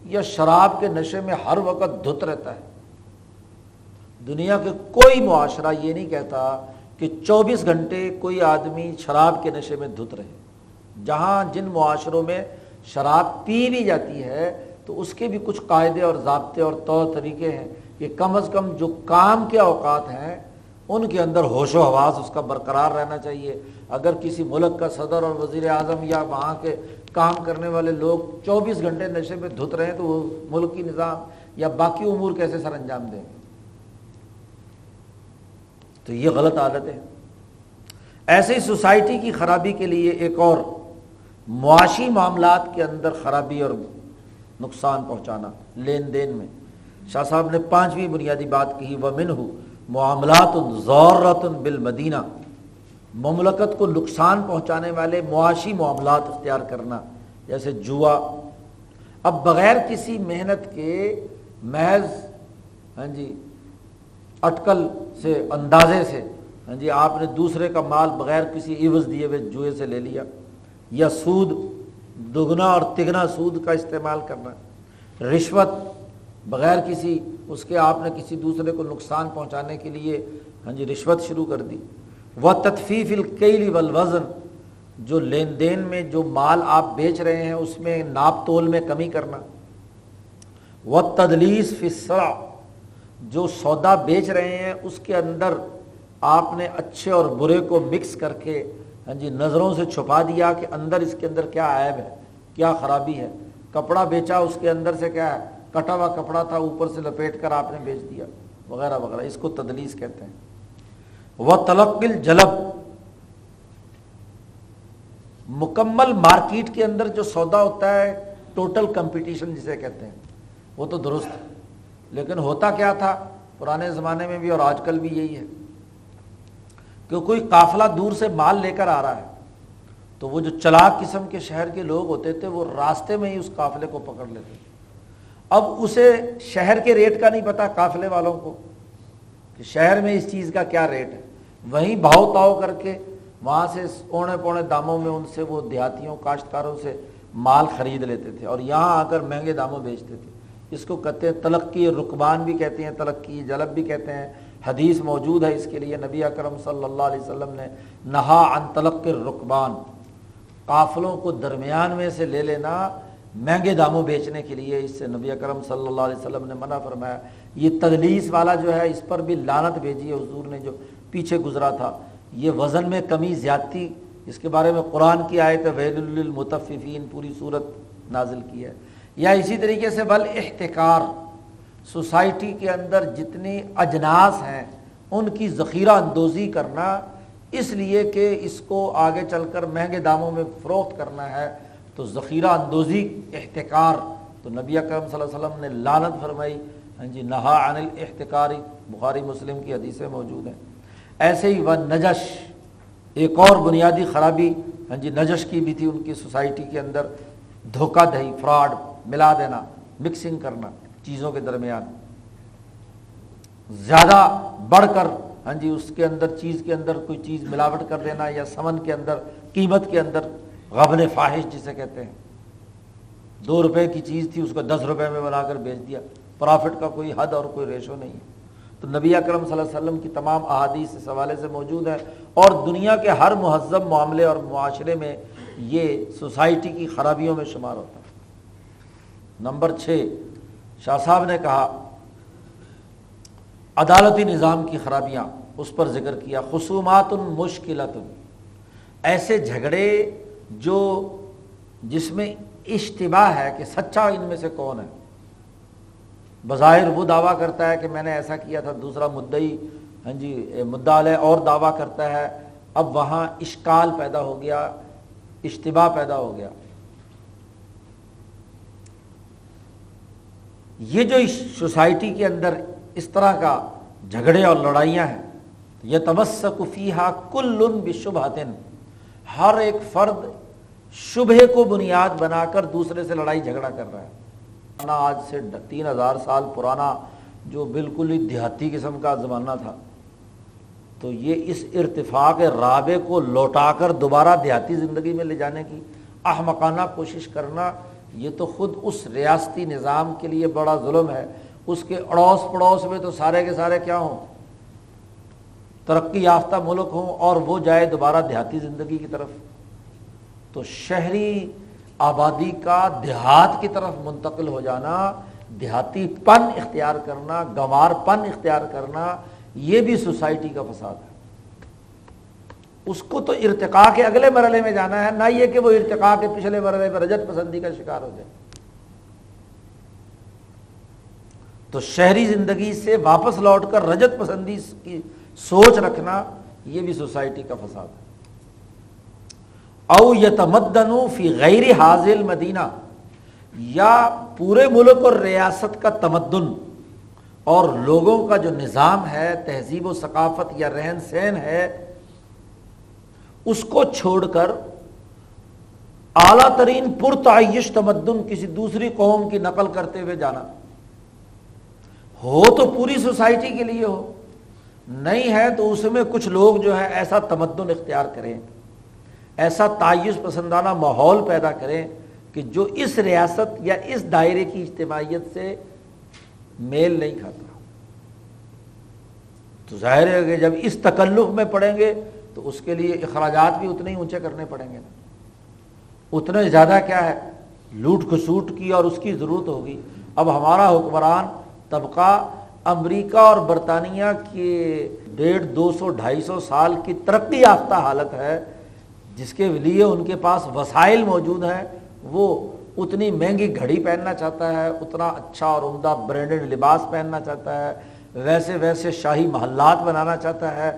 یا شراب کے نشے میں ہر وقت دھت رہتا ہے۔ دنیا کے کوئی معاشرہ یہ نہیں کہتا کہ 24 گھنٹے کوئی آدمی شراب کے نشے میں دھت رہے۔ جہاں جن معاشروں میں شراب پی بھی جاتی ہے تو اس کے بھی کچھ قاعدے اور ضابطے اور طور طریقے ہیں کہ کم از کم جو کام کے اوقات ہیں ان کے اندر ہوش و حواس اس کا برقرار رہنا چاہیے۔ اگر کسی ملک کا صدر اور وزیر اعظم یا وہاں کے کام کرنے والے لوگ 24 گھنٹے نشے میں دھت رہے ہیں تو وہ ملک کی نظام یا باقی امور کیسے سر انجام دیں گے؟ تو یہ غلط عادت ہے۔ ایسے ہی سوسائٹی کی خرابی کے لیے ایک اور معاشی معاملات کے اندر خرابی اور نقصان پہنچانا، لین دین میں۔ شاہ صاحب نے 5ویں بنیادی بات کہی، وَمِنْهُ معاملات ضارۃ بالمدینہ، مملکت کو نقصان پہنچانے والے معاشی معاملات اختیار کرنا، جیسے جوا۔ اب بغیر کسی محنت کے محض اٹکل سے، اندازے سے آپ نے دوسرے کا مال بغیر کسی عوض دیے ہوئے جوئے سے لے لیا، یا سود، دگنا اور تگنا سود کا استعمال کرنا، رشوت بغیر کسی اس کے آپ نے کسی دوسرے کو نقصان پہنچانے کے لیے رشوت شروع کر دی۔ وَتَطْفِيفِ الْكَيْلِ وَالْوَزْنِ، جو لین دین میں جو مال آپ بیچ رہے ہیں اس میں ناپ تول میں کمی کرنا۔ وَالتَّدْلِيسِ فِي السَّلْعِ، جو سودا بیچ رہے ہیں اس کے اندر آپ نے اچھے اور برے کو مکس کر کے نظروں سے چھپا دیا کہ اندر اس کے اندر کیا عیب ہے، کیا خرابی ہے۔ کپڑا بیچا، اس کے اندر سے کیا ہے، کٹا ہوا کپڑا تھا، اوپر سے لپیٹ کر آپ نے بیچ دیا، وغیرہ وغیرہ، اس کو تدلیس کہتے ہیں۔ وَتَلَقِّ الْجَلَبِ، مکمل مارکیٹ کے اندر جو سودا ہوتا ہے، ٹوٹل کمپٹیشن جسے کہتے ہیں، وہ تو درست ہے، لیکن ہوتا کیا تھا پرانے زمانے میں بھی اور آج کل بھی یہی ہے کہ کوئی قافلہ دور سے مال لے کر آ رہا ہے تو وہ جو چلاک قسم کے شہر کے لوگ ہوتے تھے وہ راستے میں ہی اس قافلے کو پکڑ لیتے تھے۔ اب اسے شہر کے ریٹ کا نہیں پتا قافلے والوں کو کہ شہر میں اس چیز کا کیا ریٹ ہے، وہیں بھاؤ تاؤ کر کے وہاں سے اونے پونے داموں میں ان سے وہ دیہاتیوں کاشتکاروں سے مال خرید لیتے تھے اور یہاں آ کر مہنگے داموں بیچتے تھے۔ اس کو کہتے ہیں تلقی رکبان بھی کہتے ہیں، تلقی جلب بھی کہتے ہیں۔ حدیث موجود ہے اس کے لیے، نبی اکرم صلی اللہ علیہ وسلم نے نہا عن تلقی الرکبان، قافلوں کو درمیان میں سے لے لینا مہنگے داموں بیچنے کے لیے، اس سے نبی اکرم صلی اللہ علیہ وسلم نے منع فرمایا۔ یہ تدلیس والا جو ہے اس پر بھی لعنت بھیجی ہے حضور نے جو پیچھے گزرا تھا۔ یہ وزن میں کمی زیادتی اس کے بارے میں قرآن کی آیت ویل للمطففین پوری صورت نازل کی ہے. یا اسی طریقے سے بل احتکار، سوسائٹی کے اندر جتنی اجناس ہیں ان کی ذخیرہ اندوزی کرنا، اس لیے کہ اس کو آگے چل کر مہنگے داموں میں فروخت کرنا ہے، تو ذخیرہ اندوزی احتکار، تو نبی اکرم صلی اللہ علیہ وسلم نے لعنت فرمائی. ہاں جی، نہا عن الاحتکار، بخاری مسلم کی حدیثیں موجود ہیں. ایسے ہی وہ نجش، ایک اور بنیادی خرابی ہاں جی نجش کی بھی تھی ان کی سوسائٹی کے اندر، دھوکہ دہی، فراڈ، ملا دینا، مکسنگ کرنا چیزوں کے درمیان، زیادہ بڑھ کر ہاں جی اس کے اندر چیز کے اندر کوئی چیز ملاوٹ کر دینا، یا سمن کے اندر، قیمت کے اندر غبن فاحش جسے کہتے ہیں. 2 روپے کی چیز تھی اس کو 10 روپے میں بنا کر بیچ دیا، پرافٹ کا کوئی حد اور کوئی ریشو نہیں ہے. تو نبی اکرم صلی اللہ علیہ وسلم کی تمام احادیث اس حوالے سے موجود ہے، اور دنیا کے ہر مہذب معاملے اور معاشرے میں یہ سوسائٹی کی خرابیوں میں شمار ہوتا ہے. نمبر 6 شاہ صاحب نے کہا عدالتی نظام کی خرابیاں، اس پر ذکر کیا. خصومات مشکلات، ایسے جھگڑے جس میں اشتباہ ہے کہ سچا ان میں سے کون ہے. بظاہر وہ دعویٰ کرتا ہے کہ میں نے ایسا کیا تھا، دوسرا مدعی ہاں جی مدعا علیہ اور دعویٰ کرتا ہے. اب وہاں اشکال پیدا ہو گیا، اشتباہ پیدا ہو گیا. یہ جو سوسائٹی کے اندر اس طرح کا جھگڑے اور لڑائیاں ہیں، یتمسک فیہا کل بشبہۃ، ہر ایک فرد شبہے کو بنیاد بنا کر دوسرے سے لڑائی جھگڑا کر رہا ہے. آج سے 3000 سال پرانا جو بالکل ہی دیہاتی قسم کا زمانہ تھا، تو یہ اس ارتفاق رابع کو لوٹا کر دوبارہ دیہاتی زندگی میں لے جانے کی احمقانہ کوشش کرنا، یہ تو خود اس ریاستی نظام کے لیے بڑا ظلم ہے. اس کے اڑوس پڑوس میں تو سارے کے سارے کیا ہوں، ترقی یافتہ ملک ہوں، اور وہ جائے دوبارہ دیہاتی زندگی کی طرف. تو شہری آبادی کا دیہات کی طرف منتقل ہو جانا، دیہاتی پن اختیار کرنا، گنوار پن اختیار کرنا، یہ بھی سوسائٹی کا فساد ہے. اس کو تو ارتقاء کے اگلے مرحلے میں جانا ہے، نہ یہ کہ وہ ارتقاء کے پچھلے مرحلے میں رجت پسندی کا شکار ہو جائے. تو شہری زندگی سے واپس لوٹ کر رجت پسندی کی سوچ رکھنا، یہ بھی سوسائٹی کا فساد ہے. او یتمدنوا فی غیر حاضل مدینہ، یا پورے ملک اور ریاست کا تمدن اور لوگوں کا جو نظام ہے، تہذیب و ثقافت یا رہن سہن ہے، اس کو چھوڑ کر اعلیٰ ترین پرتعیش تمدن کسی دوسری قوم کی نقل کرتے ہوئے جانا. ہو تو پوری سوسائٹی کے لیے ہو، نہیں ہے تو اس میں کچھ لوگ جو ہے ایسا تمدن اختیار کریں، ایسا تعیش پسندانہ ماحول پیدا کریں کہ جو اس ریاست یا اس دائرے کی اجتماعیت سے میل نہیں کھاتا. تو ظاہر ہے کہ جب اس تکلف میں پڑیں گے تو اس کے لیے اخراجات بھی اتنے ہی اونچے کرنے پڑیں گے نا. اتنے زیادہ کیا ہے، لوٹ کھسوٹ کی اور اس کی ضرورت ہوگی. اب ہمارا حکمران طبقہ امریکہ اور برطانیہ کے 150 200 250 سال کی ترقی یافتہ حالت ہے، جس کے لیے ان کے پاس وسائل موجود ہیں. وہ اتنی مہنگی گھڑی پہننا چاہتا ہے، اتنا اچھا اور عمدہ برانڈڈ لباس پہننا چاہتا ہے، ویسے ویسے شاہی محلات بنانا چاہتا ہے.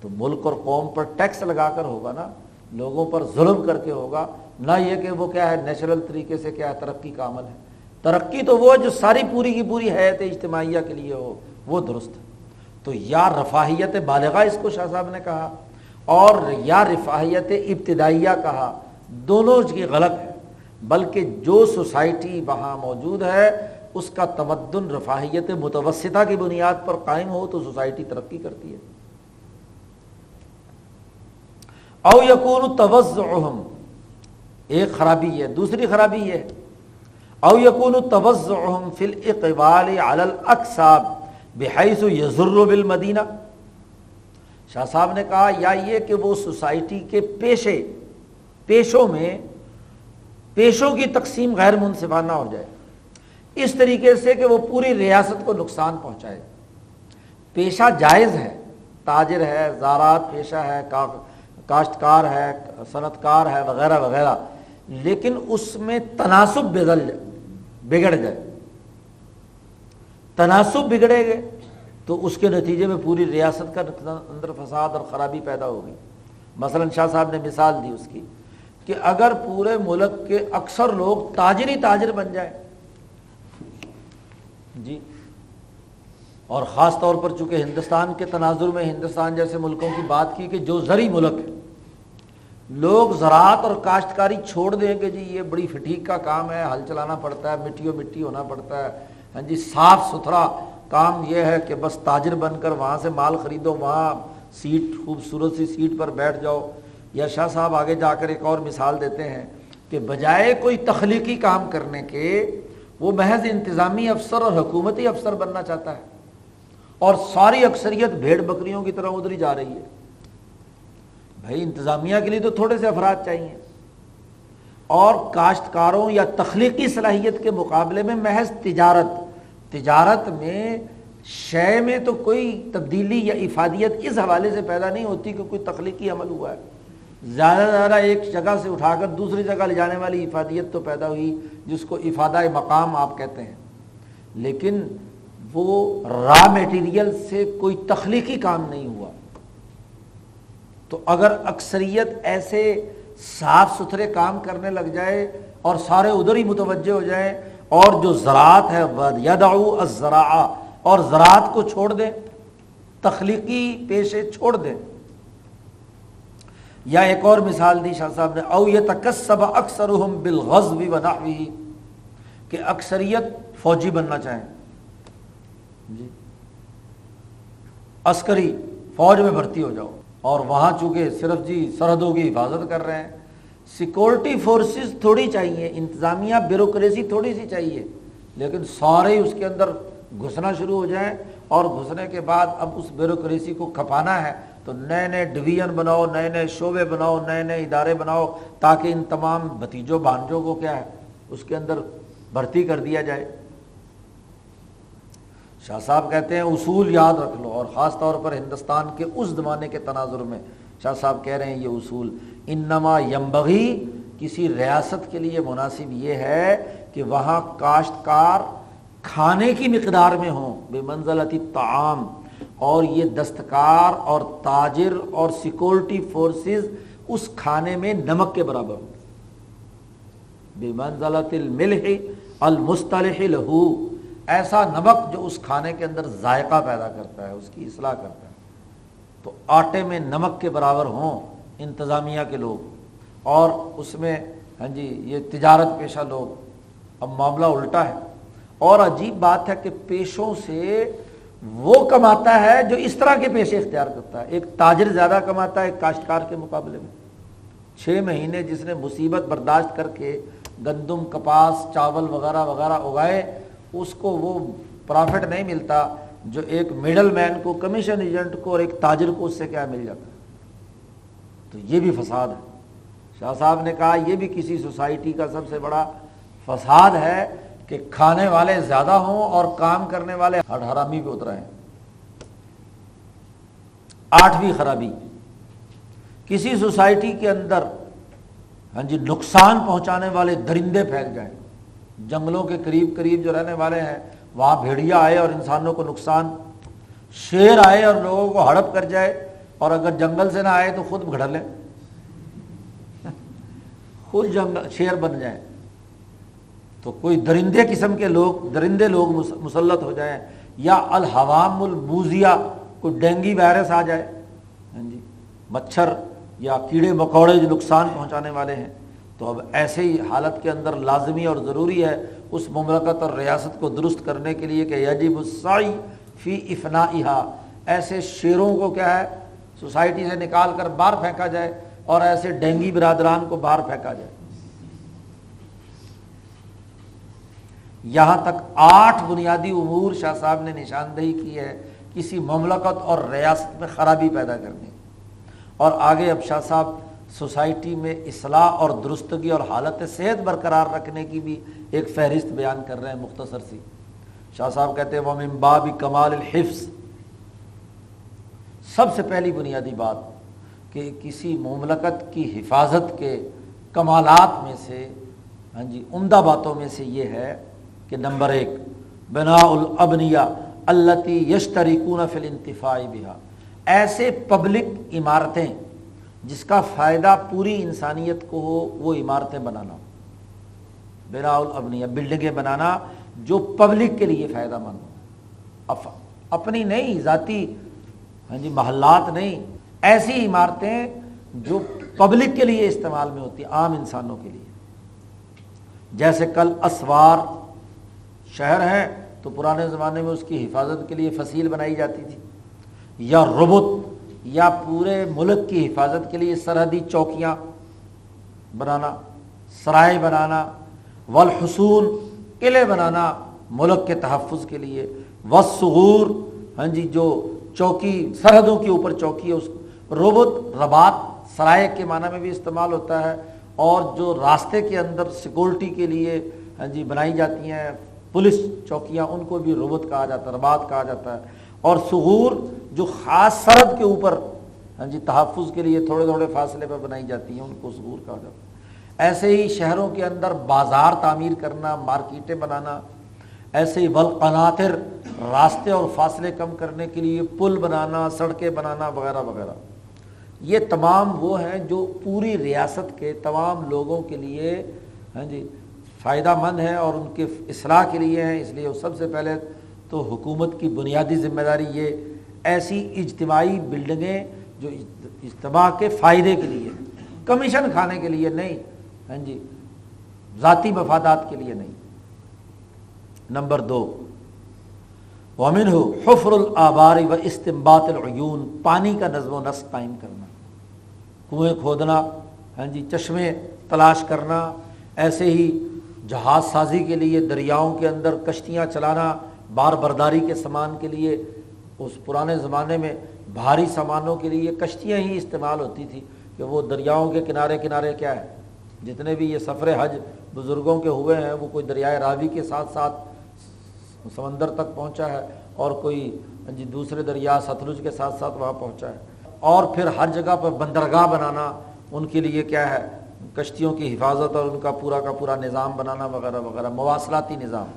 تو ملک اور قوم پر ٹیکس لگا کر ہوگا نا، لوگوں پر ظلم کر کے ہوگا، نہ یہ کہ وہ کیا ہے نیچرل طریقے سے کیا ہے ترقی کا عمل ہے. ترقی تو وہ جو ساری پوری کی پوری حیات اجتماعیہ کے لیے ہو، وہ درست ہے. تو یا رفاہیت بالغہ اس کو شاہ صاحب نے کہا، اور یا رفاہیت ابتدائیہ کہا، دونوں کی غلط ہے. بلکہ جو سوسائٹی وہاں موجود ہے اس کا تمدن رفاہیت متوسطہ کی بنیاد پر قائم ہو تو سوسائٹی ترقی کرتی ہے. او یکون توزعهم، ایک خرابی ہے. دوسری خرابی یہ ہے او یکون توزعهم فی الاقبال علی الاکساب بحیث یضر بالمدینہ. شاہ صاحب نے کہا یا یہ کہ وہ سوسائٹی کے پیشوں میں پیشوں کی تقسیم غیر منصفانہ ہو جائے، اس طریقے سے کہ وہ پوری ریاست کو نقصان پہنچائے. پیشہ جائز ہے، تاجر ہے، زراعت پیشہ ہے، کاشتکار ہے، صنعت کار ہے وغیرہ وغیرہ، لیکن اس میں تناسب بگڑ جائے، تناسب بگڑے گے تو اس کے نتیجے میں پوری ریاست کا اندر فساد اور خرابی پیدا ہوگی۔ مثلا شاہ صاحب نے مثال دی اس کی کہ اگر پورے ملک کے اکثر لوگ تاجر بن جائیں جی، اور خاص طور پر چونکہ ہندوستان کے تناظر میں ہندوستان جیسے ملکوں کی بات کی کہ جو زرعی ملک ہے، لوگ زراعت اور کاشتکاری چھوڑ دیں کہ جی یہ بڑی فٹیک کا کام ہے، ہل چلانا پڑتا ہے، مٹی ہونا پڑتا ہے، ہاں جی صاف ستھرا کام یہ ہے کہ بس تاجر بن کر وہاں سے مال خریدو، وہاں سیٹ خوبصورت سی سیٹ پر بیٹھ جاؤ۔ یا شاہ صاحب آگے جا کر ایک اور مثال دیتے ہیں کہ بجائے کوئی تخلیقی کام کرنے کے وہ محض انتظامی افسر اور حکومتی افسر بننا چاہتا ہے، اور ساری اکثریت بھیڑ بکریوں کی طرح ادھر ہی جا رہی ہے۔ بھائی انتظامیہ کے لیے تو تھوڑے سے افراد چاہیے، اور کاشتکاروں یا تخلیقی صلاحیت کے مقابلے میں محض تجارت میں شے میں تو کوئی تبدیلی یا افادیت اس حوالے سے پیدا نہیں ہوتی کہ کوئی تخلیقی عمل ہوا ہے، زیادہ سے زیادہ ایک جگہ سے اٹھا کر دوسری جگہ لے جانے والی افادیت تو پیدا ہوئی جس کو افادہ مقام آپ کہتے ہیں، لیکن وہ را میٹیریل سے کوئی تخلیقی کام نہیں ہوا۔ تو اگر اکثریت ایسے صاف ستھرے کام کرنے لگ جائے اور سارے ادھر ہی متوجہ ہو جائیں، اور جو زراعت ہے وَيَدَعُوا الزَّرَاعَ، اور زراعت کو چھوڑ دیں، تخلیقی پیشے چھوڑ دیں۔ یا ایک اور مثال دی شاہ صاحب نے، او یتکسب اکثرهم بالغزو ونحوه، کہ اکثریت فوجی بننا چاہیں جی، عسکری فوج میں بھرتی ہو جاؤ، اور وہاں چونکہ صرف جی سرحدوں کی حفاظت کر رہے ہیں، سیکورٹی فورسز تھوڑی چاہیے، انتظامیہ بیوروکریسی تھوڑی سی چاہیے، لیکن سارے اس کے اندر گھسنا شروع ہو جائیں، اور گھسنے کے بعد اب اس بیوروکریسی کو کھپانا ہے تو نئے نئے ڈویژن بناؤ، نئے نئے شعبے بناؤ، نئے نئے ادارے بناؤ، تاکہ ان تمام بھتیجوں بھانجوں کو کیا ہے اس کے اندر بھرتی کر دیا جائے۔ شاہ صاحب کہتے ہیں اصول یاد رکھ لو، اور خاص طور پر ہندوستان کے اس زمانے کے تناظر میں شاہ صاحب کہہ رہے ہیں یہ اصول، انما ینبغی، کسی ریاست کے لیے مناسب یہ ہے کہ وہاں کاشتکار کھانے کی مقدار میں ہوں بمنزلۃ الطعام، اور یہ دستکار اور تاجر اور سیکورٹی فورسز اس کھانے میں نمک کے برابر ہوں، بمنزلۃ الملح المصطلح لہ، ایسا نمک جو اس کھانے کے اندر ذائقہ پیدا کرتا ہے، اس کی اصلاح کرتا ہے۔ تو آٹے میں نمک کے برابر ہوں انتظامیہ کے لوگ، اور اس میں ہاں جی یہ تجارت پیشہ لوگ۔ اب معاملہ الٹا ہے، اور عجیب بات ہے کہ پیشوں سے وہ کماتا ہے جو اس طرح کے پیشے اختیار کرتا ہے۔ ایک تاجر زیادہ کماتا ہے ایک کاشتکار کے مقابلے میں۔ 6 مہینے جس نے مصیبت برداشت کر کے گندم، کپاس، چاول وغیرہ وغیرہ اگائے، اس کو وہ پرافٹ نہیں ملتا جو ایک میڈل مین کو، کمیشن ایجنٹ کو اور ایک تاجر کو اس سے کیا مل جاتا ہے۔ تو یہ بھی فساد ہے۔ شاہ صاحب نے کہا یہ بھی کسی سوسائٹی کا سب سے بڑا فساد ہے کہ کھانے والے زیادہ ہوں اور کام کرنے والے حرامی پہ اترے ہیں۔ 8ویں خرابی، کسی سوسائٹی کے اندر ہاں جی نقصان پہنچانے والے درندے پھیل جائیں، جنگلوں کے قریب قریب جو رہنے والے ہیں وہاں بھیڑیا آئے اور انسانوں کو نقصان، شیر آئے اور لوگوں کو ہڑپ کر جائے، اور اگر جنگل سے نہ آئے تو خود گھڑ لیں، خود جنگل شیر بن جائیں، تو کوئی درندے قسم کے لوگ، درندے لوگ مسلط ہو جائیں، یا الحوام الموذیہ، کوئی ڈینگی وائرس آ جائے، ہاں جی مچھر یا کیڑے مکوڑے جو نقصان پہنچانے والے ہیں، تو اب ایسے ہی حالت کے اندر لازمی اور ضروری ہے اس مملکت اور ریاست کو درست کرنے کے لیے کہ یجب السعی فی افنائها، ایسے شیروں کو کیا ہے سوسائٹی سے نکال کر باہر پھینکا جائے، اور ایسے ڈینگی برادران کو باہر پھینکا جائے۔ یہاں تک 8 بنیادی امور شاہ صاحب نے نشاندہی کی ہے کسی مملکت اور ریاست میں خرابی پیدا کرنے، اور آگے اب شاہ صاحب سوسائٹی میں اصلاح اور درستگی اور حالت صحت برقرار رکھنے کی بھی ایک فہرست بیان کر رہے ہیں مختصر سی۔ شاہ صاحب کہتے ہیں وَمِن بَابِ کمال الحفظ، سب سے پہلی بنیادی بات کہ کسی مملکت کی حفاظت کے کمالات میں سے عمدہ باتوں میں سے یہ ہے کہ نمبر 1 بناء الابنیہ التی یشترکون فی الانتفاع بہا، ایسے پبلک عمارتیں جس کا فائدہ پوری انسانیت کو ہو، وہ عمارتیں بنانا، بناء الابنیہ، بلڈنگیں بنانا جو پبلک کے لیے فائدہ مند ہو، اپنی نہیں، ذاتی محلات نہیں، ایسی عمارتیں جو پبلک کے لیے استعمال میں ہوتی، عام انسانوں کے لیے، جیسے کل اسوار شہر ہے تو پرانے زمانے میں اس کی حفاظت کے لیے فصیل بنائی جاتی تھی، یا ربط، یا پورے ملک کی حفاظت کے لیے سرحدی چوکیاں بنانا، سرائے بنانا، والحصون، قلعے بنانا ملک کے تحفظ کے لیے، والثغور، جو چوکی سرحدوں کے اوپر چوکی ہے، اس ربط، رباط سرائے کے معنی میں بھی استعمال ہوتا ہے، اور جو راستے کے اندر سیکورٹی کے لیے بنائی جاتی ہیں پولیس چوکیاں، ان کو بھی ربط کہا جاتا ہے، رباط کہا جاتا ہے، اور ثغور جو خاص سرحد کے اوپر تحفظ کے لیے تھوڑے تھوڑے فاصلے پر بنائی جاتی ہیں، ان کو ثغور کہا جاتا ہے۔ ایسے ہی شہروں کے اندر بازار تعمیر کرنا، مارکیٹیں بنانا، ایسے ہی والقناطر، راستے اور فاصلے کم کرنے کے لیے پل بنانا، سڑکیں بنانا وغیرہ وغیرہ، یہ تمام وہ ہیں جو پوری ریاست کے تمام لوگوں کے لیے فائدہ مند ہیں اور ان کے اصلاح کے لیے ہیں۔ اس لیے سب سے پہلے تو حکومت کی بنیادی ذمہ داری یہ ایسی اجتماعی بلڈنگیں جو اجتماع کے فائدے کے لیے، کمیشن کھانے کے لیے نہیں، ذاتی مفادات کے لیے نہیں۔ نمبر 2 وَمِنْهُ حفر الآبار و استنباط العیون، پانی کا نظم و نسق قائم کرنا، کنویں کھودنا، چشمے تلاش کرنا، ایسے ہی جہاز سازی کے لیے دریاؤں کے اندر کشتیاں چلانا، بار برداری کے سامان کے لیے، اس پرانے زمانے میں بھاری سامانوں کے لیے کشتیاں ہی استعمال ہوتی تھی، کہ وہ دریاؤں کے کنارے کنارے کیا ہے، جتنے بھی یہ سفر حج بزرگوں کے ہوئے ہیں، وہ کوئی دریائے راوی کے ساتھ ساتھ سمندر تک پہنچا ہے، اور کوئی دوسرے دریا ستلج کے ساتھ ساتھ وہاں پہنچا ہے، اور پھر ہر جگہ پر بندرگاہ بنانا، ان کے لیے کیا ہے، کشتیوں کی حفاظت اور ان کا پورا نظام بنانا وغیرہ وغیرہ، مواصلاتی نظام۔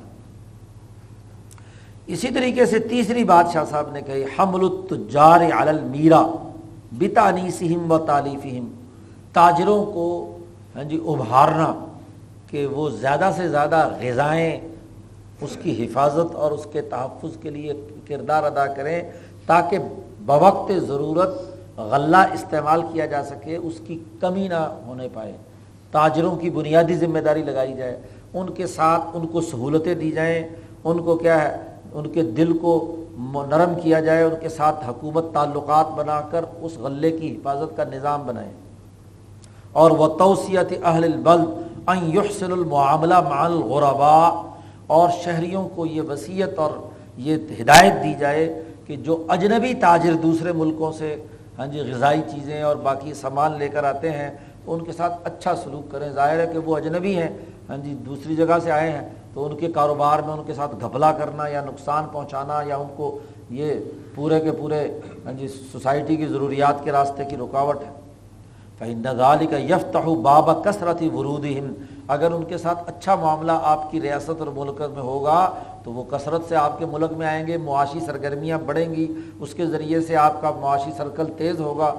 اسی طریقے سے تیسری بات شاہ صاحب نے کہی، حمل التجار علی المیرا بتانیسہم و تالیفہم، تاجروں کو ابھارنا کہ وہ زیادہ سے زیادہ غذائیں اس کی حفاظت اور اس کے تحفظ کے لیے کردار ادا کریں، تاکہ بوقت ضرورت غلہ استعمال کیا جا سکے، اس کی کمی نہ ہونے پائے۔ تاجروں کی بنیادی ذمہ داری لگائی جائے، ان کے ساتھ ان کو سہولتیں دی جائیں، ان کو کیا ہے، ان کے دل کو نرم کیا جائے، ان کے ساتھ حکومت تعلقات بنا کر اس غلے کی حفاظت کا نظام بنائے۔ اور وتوصیۃ اہل البلد ان یحسن المعاملہ مع الغرباء، اور شہریوں کو یہ وصیت اور یہ ہدایت دی جائے کہ جو اجنبی تاجر دوسرے ملکوں سے غذائی چیزیں اور باقی سامان لے کر آتے ہیں تو ان کے ساتھ اچھا سلوک کریں۔ ظاہر ہے کہ وہ اجنبی ہیں، دوسری جگہ سے آئے ہیں، تو ان کے کاروبار میں ان کے ساتھ گھپلا کرنا یا نقصان پہنچانا یا ان کو یہ پورے کے پورے سوسائٹی کی ضروریات کے راستے کی رکاوٹ ہے۔ فإن ذلك يفتح باب کثرت ورودہم، اگر ان کے ساتھ اچھا معاملہ آپ کی ریاست اور ملک میں ہوگا تو وہ کثرت سے آپ کے ملک میں آئیں گے، معاشی سرگرمیاں بڑھیں گی، اس کے ذریعے سے آپ کا معاشی سرکل تیز ہوگا۔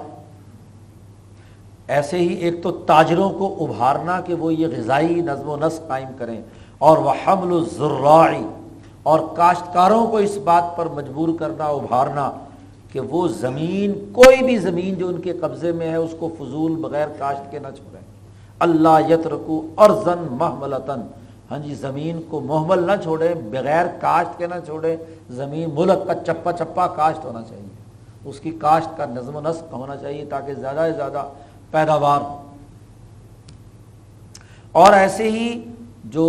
ایسے ہی ایک تو تاجروں کو ابھارنا کہ وہ یہ غذائی نظم و نسق قائم کریں، اور وحمل الزراع، اور کاشتکاروں کو اس بات پر مجبور کرنا، ابھارنا کہ وہ زمین، کوئی بھی زمین جو ان کے قبضے میں ہے، اس کو فضول بغیر کاشت کے نہ چھوڑیں۔ اللہ یترکو ارضا مہملتن، زمین کو مہمل نہ چھوڑیں، بغیر کاشت کے نہ چھوڑیں، زمین ملک کا چپا چپا کاشت ہونا چاہیے، اس کی کاشت کا نظم و نسق ہونا چاہیے تاکہ زیادہ سے زیادہ پیداوار ہو۔ اور ایسے ہی جو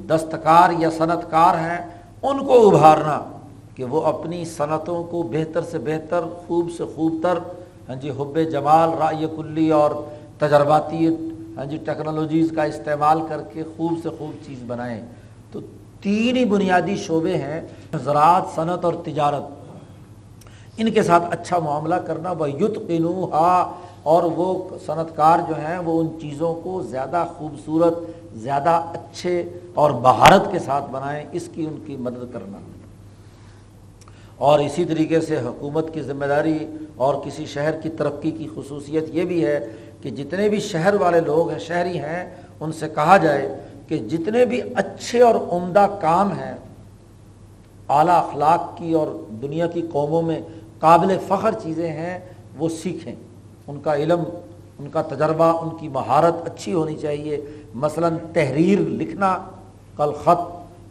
دستکار یا صنعت کار ہیں ان کو ابھارنا کہ وہ اپنی صنعتوں کو بہتر سے بہتر، خوب سے خوب تر حب جمال، رائے کلی اور تجرباتی ٹیکنالوجیز کا استعمال کر کے خوب سے خوب چیز بنائیں۔ تو تین ہی بنیادی شعبے ہیں، زراعت، صنعت اور تجارت، ان کے ساتھ اچھا معاملہ کرنا۔ وَيُتْقِنُوهَا، اور وہ صنعت کار جو ہیں وہ ان چیزوں کو زیادہ خوبصورت، زیادہ اچھے اور مہارت کے ساتھ بنائیں، اس کی ان کی مدد کرنا۔ اور اسی طریقے سے حکومت کی ذمہ داری اور کسی شہر کی ترقی کی خصوصیت یہ بھی ہے کہ جتنے بھی شہر والے لوگ ہیں، شہری ہیں، ان سے کہا جائے کہ جتنے بھی اچھے اور عمدہ کام ہیں، اعلیٰ اخلاق کی اور دنیا کی قوموں میں قابل فخر چیزیں ہیں، وہ سیکھیں۔ ان کا علم، ان کا تجربہ، ان کی مہارت اچھی ہونی چاہیے۔ مثلا تحریر لکھنا، کل خط،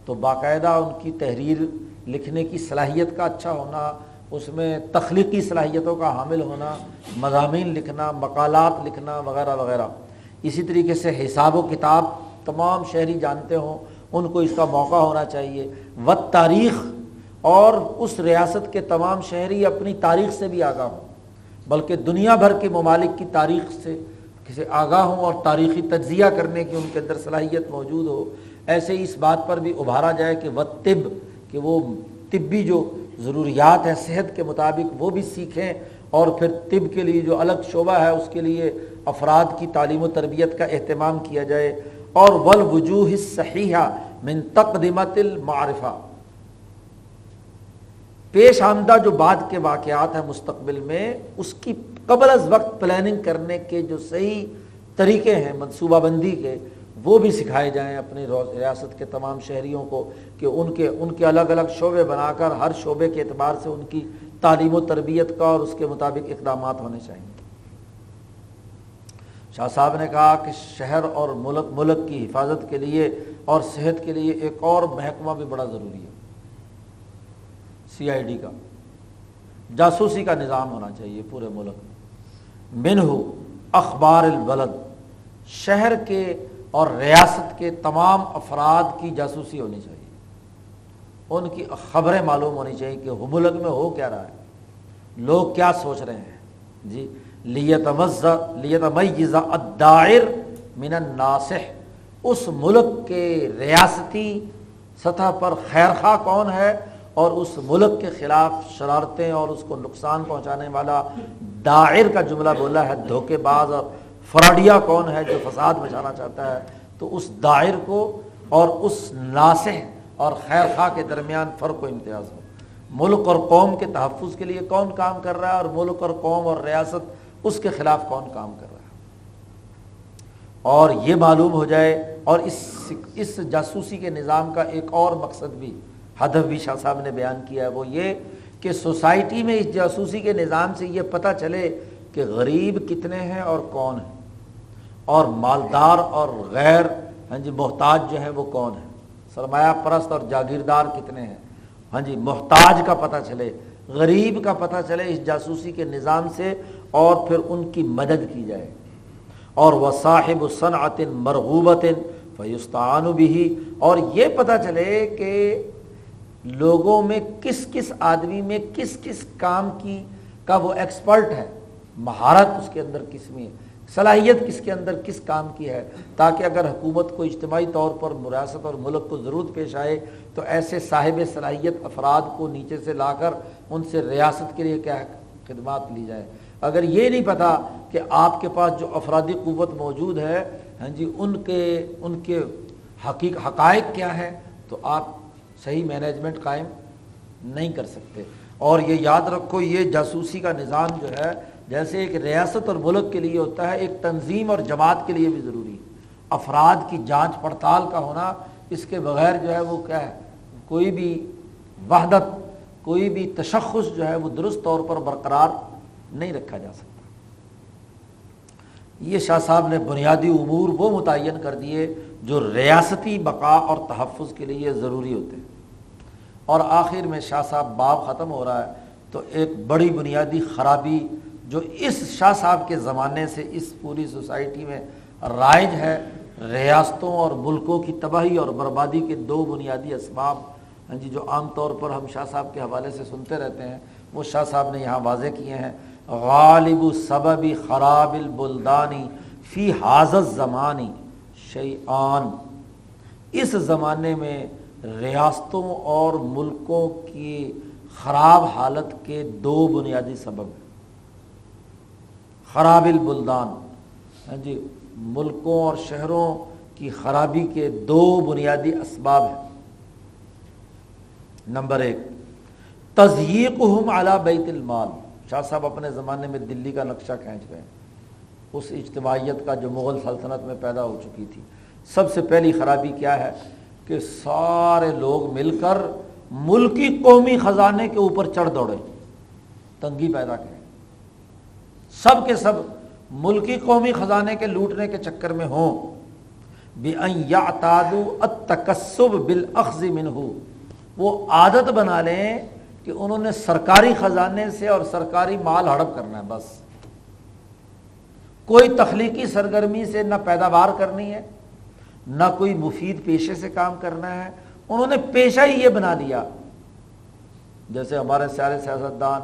تو باقاعدہ ان کی تحریر لکھنے کی صلاحیت کا اچھا ہونا، اس میں تخلیقی صلاحیتوں کا حامل ہونا، مضامین لکھنا، مقالات لکھنا وغیرہ وغیرہ۔ اسی طریقے سے حساب و کتاب تمام شہری جانتے ہوں، ان کو اس کا موقع ہونا چاہیے۔ و تاریخ، اور اس ریاست کے تمام شہری اپنی تاریخ سے بھی آگاہ ہوں، بلکہ دنیا بھر کے ممالک کی تاریخ سے کسی آگاہ ہوں اور تاریخی تجزیہ کرنے کی ان کے اندر صلاحیت موجود ہو۔ ایسے اس بات پر بھی ابھارا جائے کہ طب، کہ وہ طبی جو ضروریات ہیں صحت کے مطابق وہ بھی سیکھیں، اور پھر طب کے لیے جو الگ شعبہ ہے اس کے لیے افراد کی تعلیم و تربیت کا اہتمام کیا جائے۔ اور والوجوہ الصحیحہ من تقدمۃ المعرفہ، پیش آمدہ جو بعد کے واقعات ہیں مستقبل میں، اس کی قبل از وقت پلاننگ کرنے کے جو صحیح طریقے ہیں منصوبہ بندی کے، وہ بھی سکھائے جائیں اپنی ریاست کے تمام شہریوں کو، کہ ان کے الگ الگ شعبے بنا کر ہر شعبے کے اعتبار سے ان کی تعلیم و تربیت کا اور اس کے مطابق اقدامات ہونے چاہئیں۔ شاہ صاحب نے کہا کہ شہر اور ملک کی حفاظت کے لیے اور صحت کے لیے ایک اور محکمہ بھی بڑا ضروری ہے، CID کا، جاسوسی کا نظام ہونا چاہیے پورے ملک میں۔ منہ اخبار البلد، شہر کے اور ریاست کے تمام افراد کی جاسوسی ہونی چاہیے، ان کی خبریں معلوم ہونی چاہیے کہ ملک میں ہو کیا رہا ہے، لوگ کیا سوچ رہے ہیں جی۔ لیتمیز الداعر من الناصح، اس ملک کے ریاستی سطح پر خیرخواہ کون ہے اور اس ملک کے خلاف شرارتیں اور اس کو نقصان پہنچانے والا داعر کا جملہ بولا ہے، دھوکے باز اور فراڈیا کون ہے جو فساد مچانا چاہتا ہے، تو اس داعر کو اور اس ناصح اور خیرخواہ کے درمیان فرق و امتیاز ہو۔ ملک اور قوم کے تحفظ کے لیے کون کام کر رہا ہے اور ملک اور قوم اور ریاست اس کے خلاف کون کام کر رہا ہے، اور یہ معلوم ہو جائے۔ اور اس جاسوسی کے نظام کا ایک اور مقصد بھی، ہدف بھی شاہ صاحب نے بیان کیا ہے، وہ یہ کہ سوسائٹی میں اس جاسوسی کے نظام سے یہ پتہ چلے کہ غریب کتنے ہیں اور کون ہیں، اور مالدار اور غیر محتاج جو ہیں وہ کون ہیں، سرمایہ پرست اور جاگیردار کتنے ہیں، محتاج کا پتہ چلے، غریب کا پتہ چلے اس جاسوسی کے نظام سے، اور پھر ان کی مدد کی جائے۔ اور وصاحب صنعت مرغوبۃ فیستعان بہ، اور یہ پتہ چلے کہ لوگوں میں کس کس آدمی میں کس کس کام کا وہ ایکسپرٹ ہے، مہارت اس کے اندر کس میں ہے، صلاحیت کس کے اندر کس کام کی ہے، تاکہ اگر حکومت کو اجتماعی طور پر ریاست اور ملک کو ضرورت پیش آئے تو ایسے صاحب صلاحیت افراد کو نیچے سے لا کر ان سے ریاست کے لیے کیا خدمات لی جائے۔ اگر یہ نہیں پتہ کہ آپ کے پاس جو افرادی قوت موجود ہے ان کے حقائق کیا ہے، تو آپ صحیح مینجمنٹ قائم نہیں کر سکتے۔ اور یہ یاد رکھو، یہ جاسوسی کا نظام جو ہے جیسے ایک ریاست اور ملک کے لیے ہوتا ہے، ایک تنظیم اور جماعت کے لیے بھی ضروری ہے۔ افراد کی جانچ پڑتال کا ہونا، اس کے بغیر جو ہے وہ کیا ہے، کوئی بھی وحدت، کوئی بھی تشخص جو ہے وہ درست طور پر برقرار نہیں رکھا جا سکتا۔ یہ شاہ صاحب نے بنیادی امور وہ متعین کر دیے جو ریاستی بقا اور تحفظ کے لیے ضروری ہوتے ہیں۔ اور آخر میں شاہ صاحب باب ختم ہو رہا ہے تو ایک بڑی بنیادی خرابی جو اس شاہ صاحب کے زمانے سے اس پوری سوسائٹی میں رائج ہے، ریاستوں اور ملکوں کی تباہی اور بربادی کے دو بنیادی اسباب جو عام طور پر ہم شاہ صاحب کے حوالے سے سنتے رہتے ہیں، وہ شاہ صاحب نے یہاں واضح کیے ہیں۔ غالب سبب خراب البلدان فی ھذا الزمان شیئان، اس زمانے میں ریاستوں اور ملکوں کی خراب حالت کے دو بنیادی سبب ہیں۔ خراب البلدان، ہاں جی ملکوں اور شہروں کی خرابی کے دو بنیادی اسباب ہیں۔ نمبر ایک تضییقہم علی بیت المال۔ شاہ صاحب اپنے زمانے میں دلی کا نقشہ کھینچ گئے، اس اجتماعیت کا جو مغل سلطنت میں پیدا ہو چکی تھی۔ سب سے پہلی خرابی کیا ہے کہ سارے لوگ مل کر ملکی قومی خزانے کے اوپر چڑھ دوڑے، تنگی پیدا کریں، سب کے سب ملکی قومی خزانے کے لوٹنے کے چکر میں ہوں۔ بِأَن يَعْتَادُوا التَّكَسُّبَ بِالْأَخْذِ مِنْهُ، وہ عادت بنا لیں کہ انہوں نے سرکاری خزانے سے اور سرکاری مال ہڑپ کرنا ہے، بس کوئی تخلیقی سرگرمی سے نہ پیداوار کرنی ہے، نہ کوئی مفید پیشے سے کام کرنا ہے۔ انہوں نے پیشہ ہی یہ بنا دیا، جیسے ہمارے سارے سیاستدان،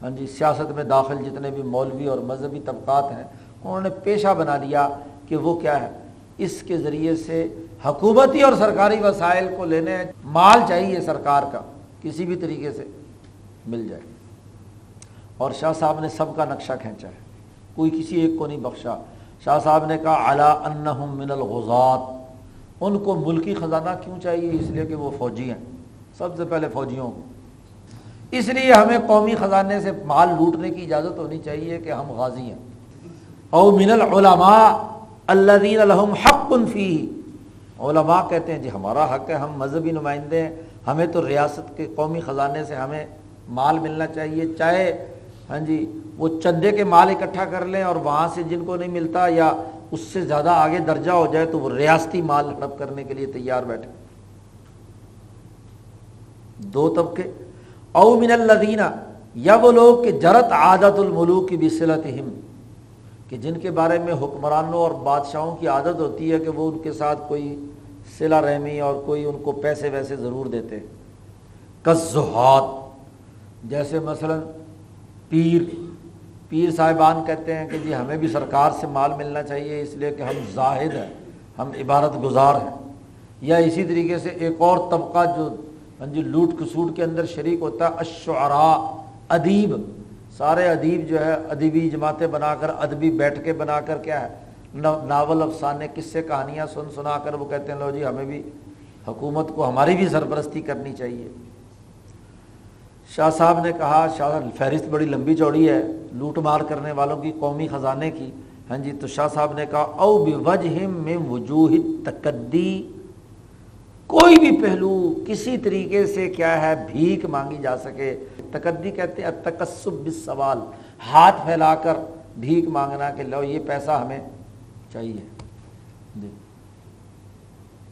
ہاں جی سیاست میں داخل جتنے بھی مولوی اور مذہبی طبقات ہیں، انہوں نے پیشہ بنا لیا کہ وہ کیا ہے، اس کے ذریعے سے حکومتی اور سرکاری وسائل کو لینے، مال چاہیے سرکار کا کسی بھی طریقے سے مل جائے۔ اور شاہ صاحب نے سب کا نقشہ کھینچا ہے، کوئی کسی ایک کو نہیں بخشا۔ شاہ صاحب نے کہا علی انہم من الغزات، ان کو ملکی خزانہ کیوں چاہیے؟ اس لیے کہ وہ فوجی ہیں، سب سے پہلے فوجیوں کو، اس لیے ہمیں قومی خزانے سے مال لوٹنے کی اجازت ہونی چاہیے کہ ہم غازی ہیں۔ او من العلماء الذین لہم حق فیہ، علماء کہتے ہیں جی ہمارا حق ہے، ہم مذہبی نمائندے ہیں، ہمیں تو ریاست کے قومی خزانے سے ہمیں مال ملنا چاہیے، چاہے ہاں جی وہ چندے کے مال اکٹھا کر لیں اور وہاں سے جن کو نہیں ملتا یا اس سے زیادہ آگے درجہ ہو جائے تو وہ ریاستی مال ہڑپ کرنے کے لیے تیار بیٹھے۔ دو طبقے، او من الذین، یا وہ لوگ کہ جرت عادت الملوک بصلتہم، کہ جن کے بارے میں حکمرانوں اور بادشاہوں کی عادت ہوتی ہے کہ وہ ان کے ساتھ کوئی صلہ رحمی اور کوئی ان کو پیسے ویسے ضرور دیتے، کالزہاد، جیسے مثلا پیر صاحبان کہتے ہیں کہ جی ہمیں بھی سرکار سے مال ملنا چاہیے اس لیے کہ ہم زاہد ہیں، ہم عبادت گزار ہیں۔ یا اسی طریقے سے ایک اور طبقہ جو ہاں جی لوٹ کسوٹ کے اندر شریک ہوتا ہے، الشعراء، ادیب، سارے ادیب جو ہے ادبی جماعتیں بنا کر، ادبی بیٹھ کے بنا کر کیا ہے ناول افسانے قصے کہانیاں سنا کر وہ کہتے ہیں لو جی ہمیں بھی حکومت کو ہماری بھی سرپرستی کرنی چاہیے۔ شاہ صاحب نے کہا، شاہ فہرست بڑی لمبی چوڑی ہے لوٹ مار کرنے والوں کی قومی خزانے کی، ہاں جی تو شاہ صاحب نے کہا او بوجہ من وجوہ التکدی، کوئی بھی پہلو کسی طریقے سے کیا ہے بھیک مانگی جا سکے۔ تکدی کہتے ہیں التکسب بالسوال، ہاتھ پھیلا کر بھیک مانگنا کہ لو یہ پیسہ ہمیں چاہیے،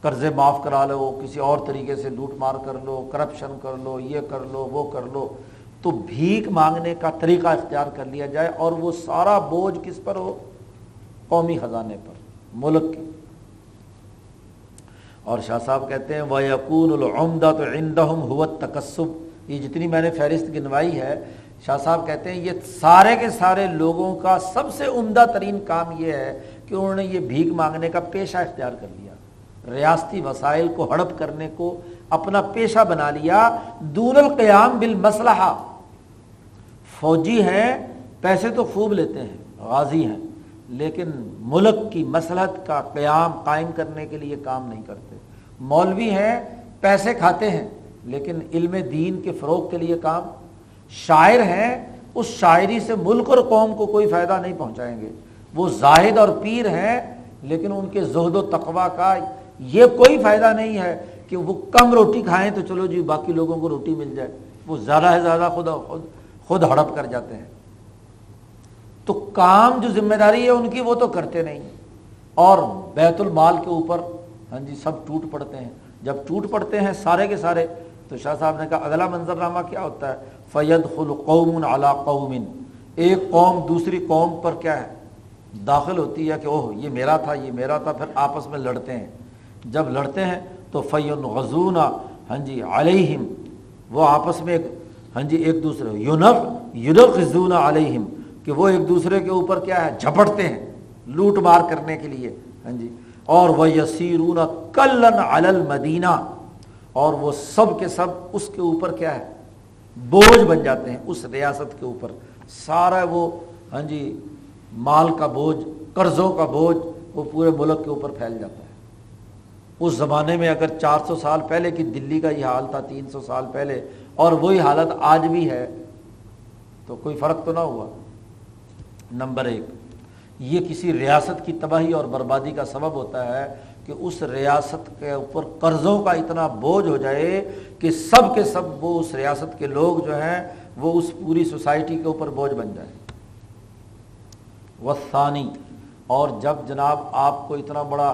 قرضے معاف کرا لو، کسی اور طریقے سے لوٹ مار کر لو، کرپشن کر لو، یہ کر لو وہ کر لو، تو بھیک مانگنے کا طریقہ اختیار کر لیا جائے، اور وہ سارا بوجھ کس پر ہو؟ قومی خزانے پر، ملک کے۔ اور شاہ صاحب کہتے ہیں وَيَكُونُ الْعُمْدَةُ عِنْدَهُمْ هُوَ التَّكَسُّبُ، یہ جتنی میں نے فہرست گنوائی ہے، شاہ صاحب کہتے ہیں یہ سارے کے سارے لوگوں کا سب سے عمدہ ترین کام یہ ہے کہ انہوں نے یہ بھیک مانگنے کا پیشہ اختیار کر لیا، ریاستی وسائل کو ہڑپ کرنے کو اپنا پیشہ بنا لیا۔ دون القیام بالمصلحہ، فوجی ہیں، پیسے تو خوب لیتے ہیں، غازی ہیں، لیکن ملک کی مصلحت کا قائم کرنے کے لیے کام نہیں کرتے۔ مولوی ہیں، پیسے کھاتے ہیں، لیکن علم دین کے فروغ کے لیے کام۔ شاعر ہیں، اس شاعری سے ملک اور قوم کو کوئی فائدہ نہیں پہنچائیں گے۔ وہ زاہد اور پیر ہیں، لیکن ان کے زہد و تقویٰ کا یہ کوئی فائدہ نہیں ہے کہ وہ کم روٹی کھائیں تو چلو جی باقی لوگوں کو روٹی مل جائے، وہ زیادہ سے زیادہ خود ہڑپ کر جاتے ہیں۔ تو کام جو ذمہ داری ہے ان کی وہ تو کرتے نہیں، اور بیت المال کے اوپر ہاں جی سب ٹوٹ پڑتے ہیں۔ جب ٹوٹ پڑتے ہیں سارے کے سارے، تو شاہ صاحب نے کہا اگلا منظرنامہ کیا ہوتا ہے؟ فَيَدْخُلُ قَوْمٌ عَلَىٰ قَوْمٍ، ایک قوم دوسری قوم پر کیا ہے داخل ہوتی ہے کہ اوہ یہ میرا تھا یہ میرا تھا، پھر آپس میں لڑتے ہیں۔ جب لڑتے ہیں تو فَيُنْغَزُونَ ہاں جی عَلَيْهِمْ، وہ آپس میں ہاں جی ایک دوسرے يُنَغِزُونَ عَلَيْهِمْ، کہ وہ ایک دوسرے کے اوپر کیا ہے جھپٹتے ہیں لوٹ مار کرنے کے لیے، ہاں جی۔ اور وَيَسِيرُونَ كَلًّا عَلَى الْمَدِينَةِ، اور وہ سب کے سب اس کے اوپر کیا ہے بوجھ بن جاتے ہیں، اس ریاست کے اوپر سارا وہ ہاں جی مال کا بوجھ، قرضوں کا بوجھ وہ پورے ملک کے اوپر پھیل جاتا ہے۔ اس زمانے میں اگر 400 سال پہلے کی دلی کا یہ حال تھا، 300 سال پہلے، اور وہی حالت آج بھی ہے، تو کوئی فرق تو نہ ہوا۔ نمبر 1، یہ کسی ریاست کی تباہی اور بربادی کا سبب ہوتا ہے کہ اس ریاست کے اوپر قرضوں کا اتنا بوجھ ہو جائے کہ سب کے سب وہ اس ریاست کے لوگ جو ہیں وہ اس پوری سوسائٹی کے اوپر بوجھ بن جائے۔ والثانی، اور جب جناب آپ کو اتنا بڑا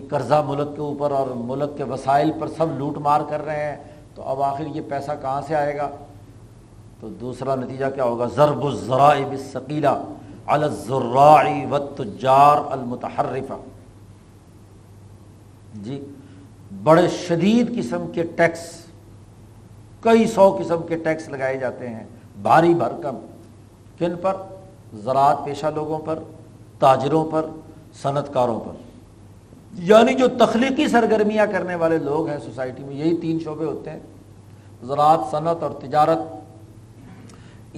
قرضہ ملک کے اوپر اور ملک کے وسائل پر سب لوٹ مار کر رہے ہیں، تو اب آخر یہ پیسہ کہاں سے آئے گا؟ تو دوسرا نتیجہ کیا ہوگا؟ ضرب الذرائع الثقیلہ علی الزراع والتجار المتحرفہ، جی بڑے شدید قسم کے ٹیکس، کئی 100 قسم کے ٹیکس لگائے جاتے ہیں، بھاری بھرکم، کن پر؟ زراعت پیشہ لوگوں پر، تاجروں پر، صنعت کاروں پر، یعنی جو تخلیقی سرگرمیاں کرنے والے لوگ ہیں سوسائٹی میں، یہی 3 شعبے ہوتے ہیں، زراعت، صنعت اور تجارت۔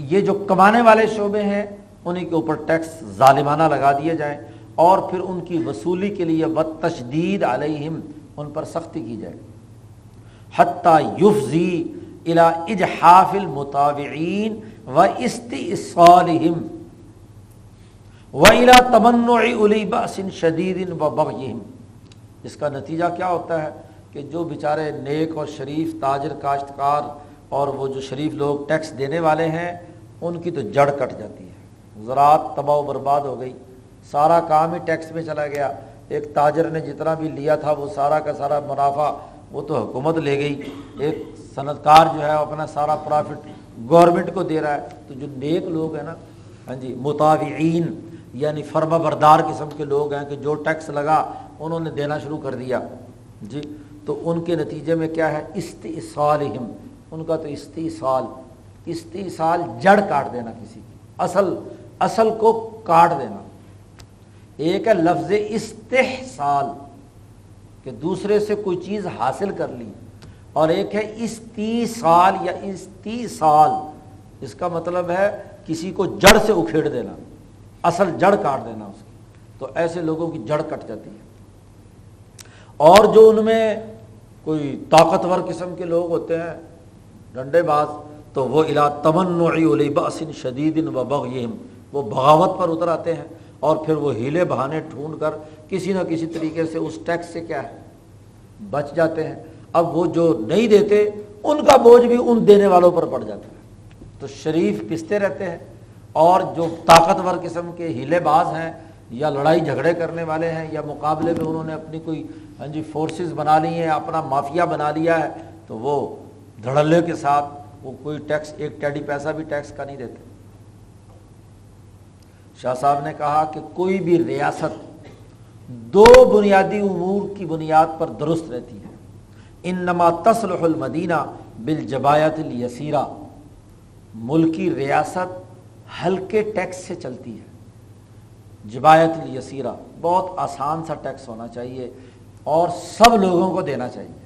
یہ جو کمانے والے شعبے ہیں انہیں کے اوپر ٹیکس ظالمانہ لگا دیے جائیں، اور پھر ان کی وصولی کے لیے والتشدید علیہم، ان پر سختی کی جائے، حتی یفضی الی اجحاف المطاوعین واستئصالہم وَإِلَى تَمَنُّعِ أُولِي بَأْسٍ شَدِيدٍ وَبَغْيِهِمْ۔ اس کا نتیجہ کیا ہوتا ہے کہ جو بیچارے نیک اور شریف تاجر، کاشتکار اور وہ جو شریف لوگ ٹیکس دینے والے ہیں، ان کی تو جڑ کٹ جاتی ہے، زراعت تباہ و برباد ہو گئی، سارا کام ہی ٹیکس میں چلا گیا، ایک تاجر نے جتنا بھی لیا تھا وہ سارا کا سارا منافع وہ تو حکومت لے گئی، ایک صنعت کار جو ہے اپنا سارا پرافٹ گورنمنٹ کو دے رہا ہے۔ تو جو نیک لوگ ہیں نا، مطاوعین یعنی فرما بردار قسم کے لوگ ہیں کہ جو ٹیکس لگا انہوں نے دینا شروع کر دیا، جی تو ان کے نتیجے میں کیا ہے؟ استئصالہم، ان کا تو استئصال جڑ کاٹ دینا، کسی کی اصل کو کاٹ دینا۔ ایک ہے لفظ استحصال کہ دوسرے سے کوئی چیز حاصل کر لی، اور ایک ہے استیصال یا استیصال، اس کا مطلب ہے کسی کو جڑ سے اکھیڑ دینا، اصل جڑ کاٹ دینا اس کی۔ تو ایسے لوگوں کی جڑ کٹ جاتی ہے۔ اور جو ان میں کوئی طاقتور قسم کے لوگ ہوتے ہیں، ڈنڈے باز، تو وہ الی تمنع اولی بأس شدید وبغیہم، وہ بغاوت پر اتر آتے ہیں، اور پھر وہ ہیلے بہانے ڈھونڈ کر کسی نہ کسی طریقے سے اس ٹیکس سے کیا ہے بچ جاتے ہیں۔ اب وہ جو نہیں دیتے ان کا بوجھ بھی ان دینے والوں پر پڑ جاتا ہے، تو شریف پستے رہتے ہیں، اور جو طاقتور قسم کے ہیلے باز ہیں یا لڑائی جھگڑے کرنے والے ہیں یا مقابلے میں انہوں نے اپنی کوئی فورسز بنا لی ہیں، اپنا مافیا بنا لیا ہے، تو وہ دھڑلے کے ساتھ وہ کوئی ٹیکس، ایک ٹیڈی پیسہ بھی ٹیکس کا نہیں دیتے۔ شاہ صاحب نے کہا کہ کوئی بھی ریاست 2 بنیادی امور کی بنیاد پر درست رہتی ہے۔ انما تصلح المدینہ بالجبایت الیسیرہ، ملکی ریاست ہلکے ٹیکس سے چلتی ہے، جبایت الیسیرہ، بہت آسان سا ٹیکس ہونا چاہیے اور سب لوگوں کو دینا چاہیے،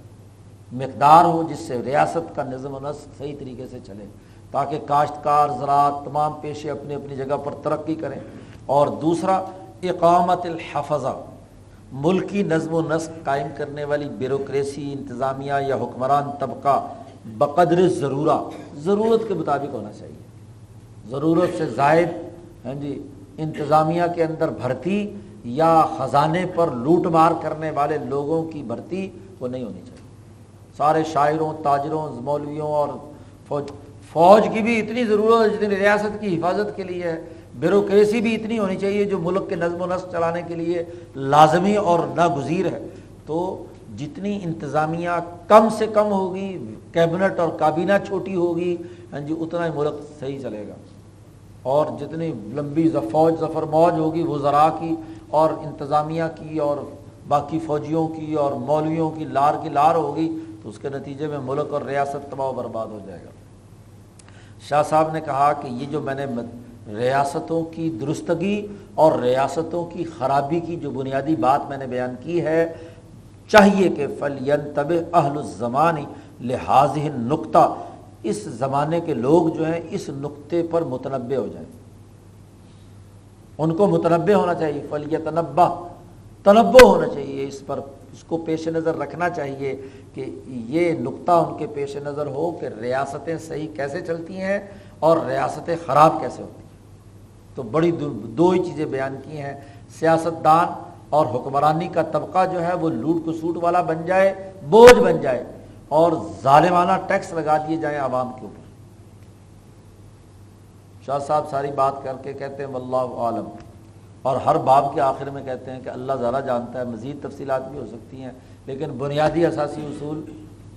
مقدار ہو جس سے ریاست کا نظم و نسق صحیح طریقے سے چلے، تاکہ کاشتکار، زراعت، تمام پیشے اپنی اپنی جگہ پر ترقی کریں۔ اور دوسرا اقامت الحفظہ، ملکی نظم و نسق قائم کرنے والی بیوروکریسی، انتظامیہ یا حکمران طبقہ بقدر ضرورت کے مطابق ہونا چاہیے، ضرورت سے زائد انتظامیہ کے اندر بھرتی یا خزانے پر لوٹ مار کرنے والے لوگوں کی بھرتی وہ نہیں ہونی چاہیے۔ سارے شاعروں، تاجروں، مولویوں اور فوج کی بھی اتنی ضرورت ہے جتنی ریاست کی حفاظت کے لیے ہے، بیوروکریسی بھی اتنی ہونی چاہیے جو ملک کے نظم و نسق چلانے کے لیے لازمی اور ناگزیر ہے۔ تو جتنی انتظامیہ کم سے کم ہوگی، کیبنٹ اور کابینہ چھوٹی ہوگی، اتنا ہی ملک صحیح چلے گا۔ اور جتنی لمبی فوج ظفر موج ہوگی وزراء کی اور انتظامیہ کی اور باقی فوجیوں کی اور مولویوں کی لار ہوگی، تو اس کے نتیجے میں ملک اور ریاست تباہ و برباد ہو جائے گا۔ شاہ صاحب نے کہا کہ یہ جو میں نے ریاستوں کی درستگی اور ریاستوں کی خرابی کی جو بنیادی بات میں نے بیان کی ہے، چاہیے کہ فَلْيَنْتَبِهْ أَهْلُ الزَّمَانِ لِهَذِهِ النُّقْطَةِ، اس زمانے کے لوگ جو ہیں اس نقطے پر متنبہ ہو جائیں۔ ان کو متنبہ ہونا چاہیے، فلیتنبہ، تنبہ ہونا چاہیے اس پر، اس کو پیش نظر رکھنا چاہیے کہ یہ نقطہ ان کے پیش نظر ہو کہ ریاستیں صحیح کیسے چلتی ہیں اور ریاستیں خراب کیسے ہوتی ہیں۔ تو بڑی دو ہی چیزیں بیان کی ہیں، سیاستدان اور حکمرانی کا طبقہ جو ہے وہ لوٹ کسوٹ والا بن جائے، بوجھ بن جائے، اور ظالمانہ ٹیکس لگا دیے جائیں عوام کے اوپر۔ شاہ صاحب ساری بات کر کے کہتے ہیں واللہ عالم، اور ہر باب کے آخر میں کہتے ہیں کہ اللہ زیادہ جانتا ہے، مزید تفصیلات بھی ہو سکتی ہیں، لیکن بنیادی اساسی اصول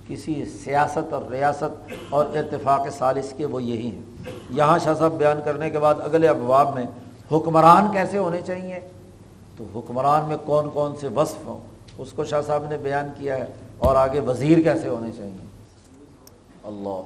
کسی سیاست اور ریاست اور اتفاق ثالث کے وہ یہی ہیں۔ یہاں شاہ صاحب بیان کرنے کے بعد اگلے ابواب میں حکمران کیسے ہونے چاہیے، تو حکمران میں کون کون سے وصف ہوں اس کو شاہ صاحب نے بیان کیا ہے، اور آگے وزیر کیسے ہونے چاہیے۔ اللہ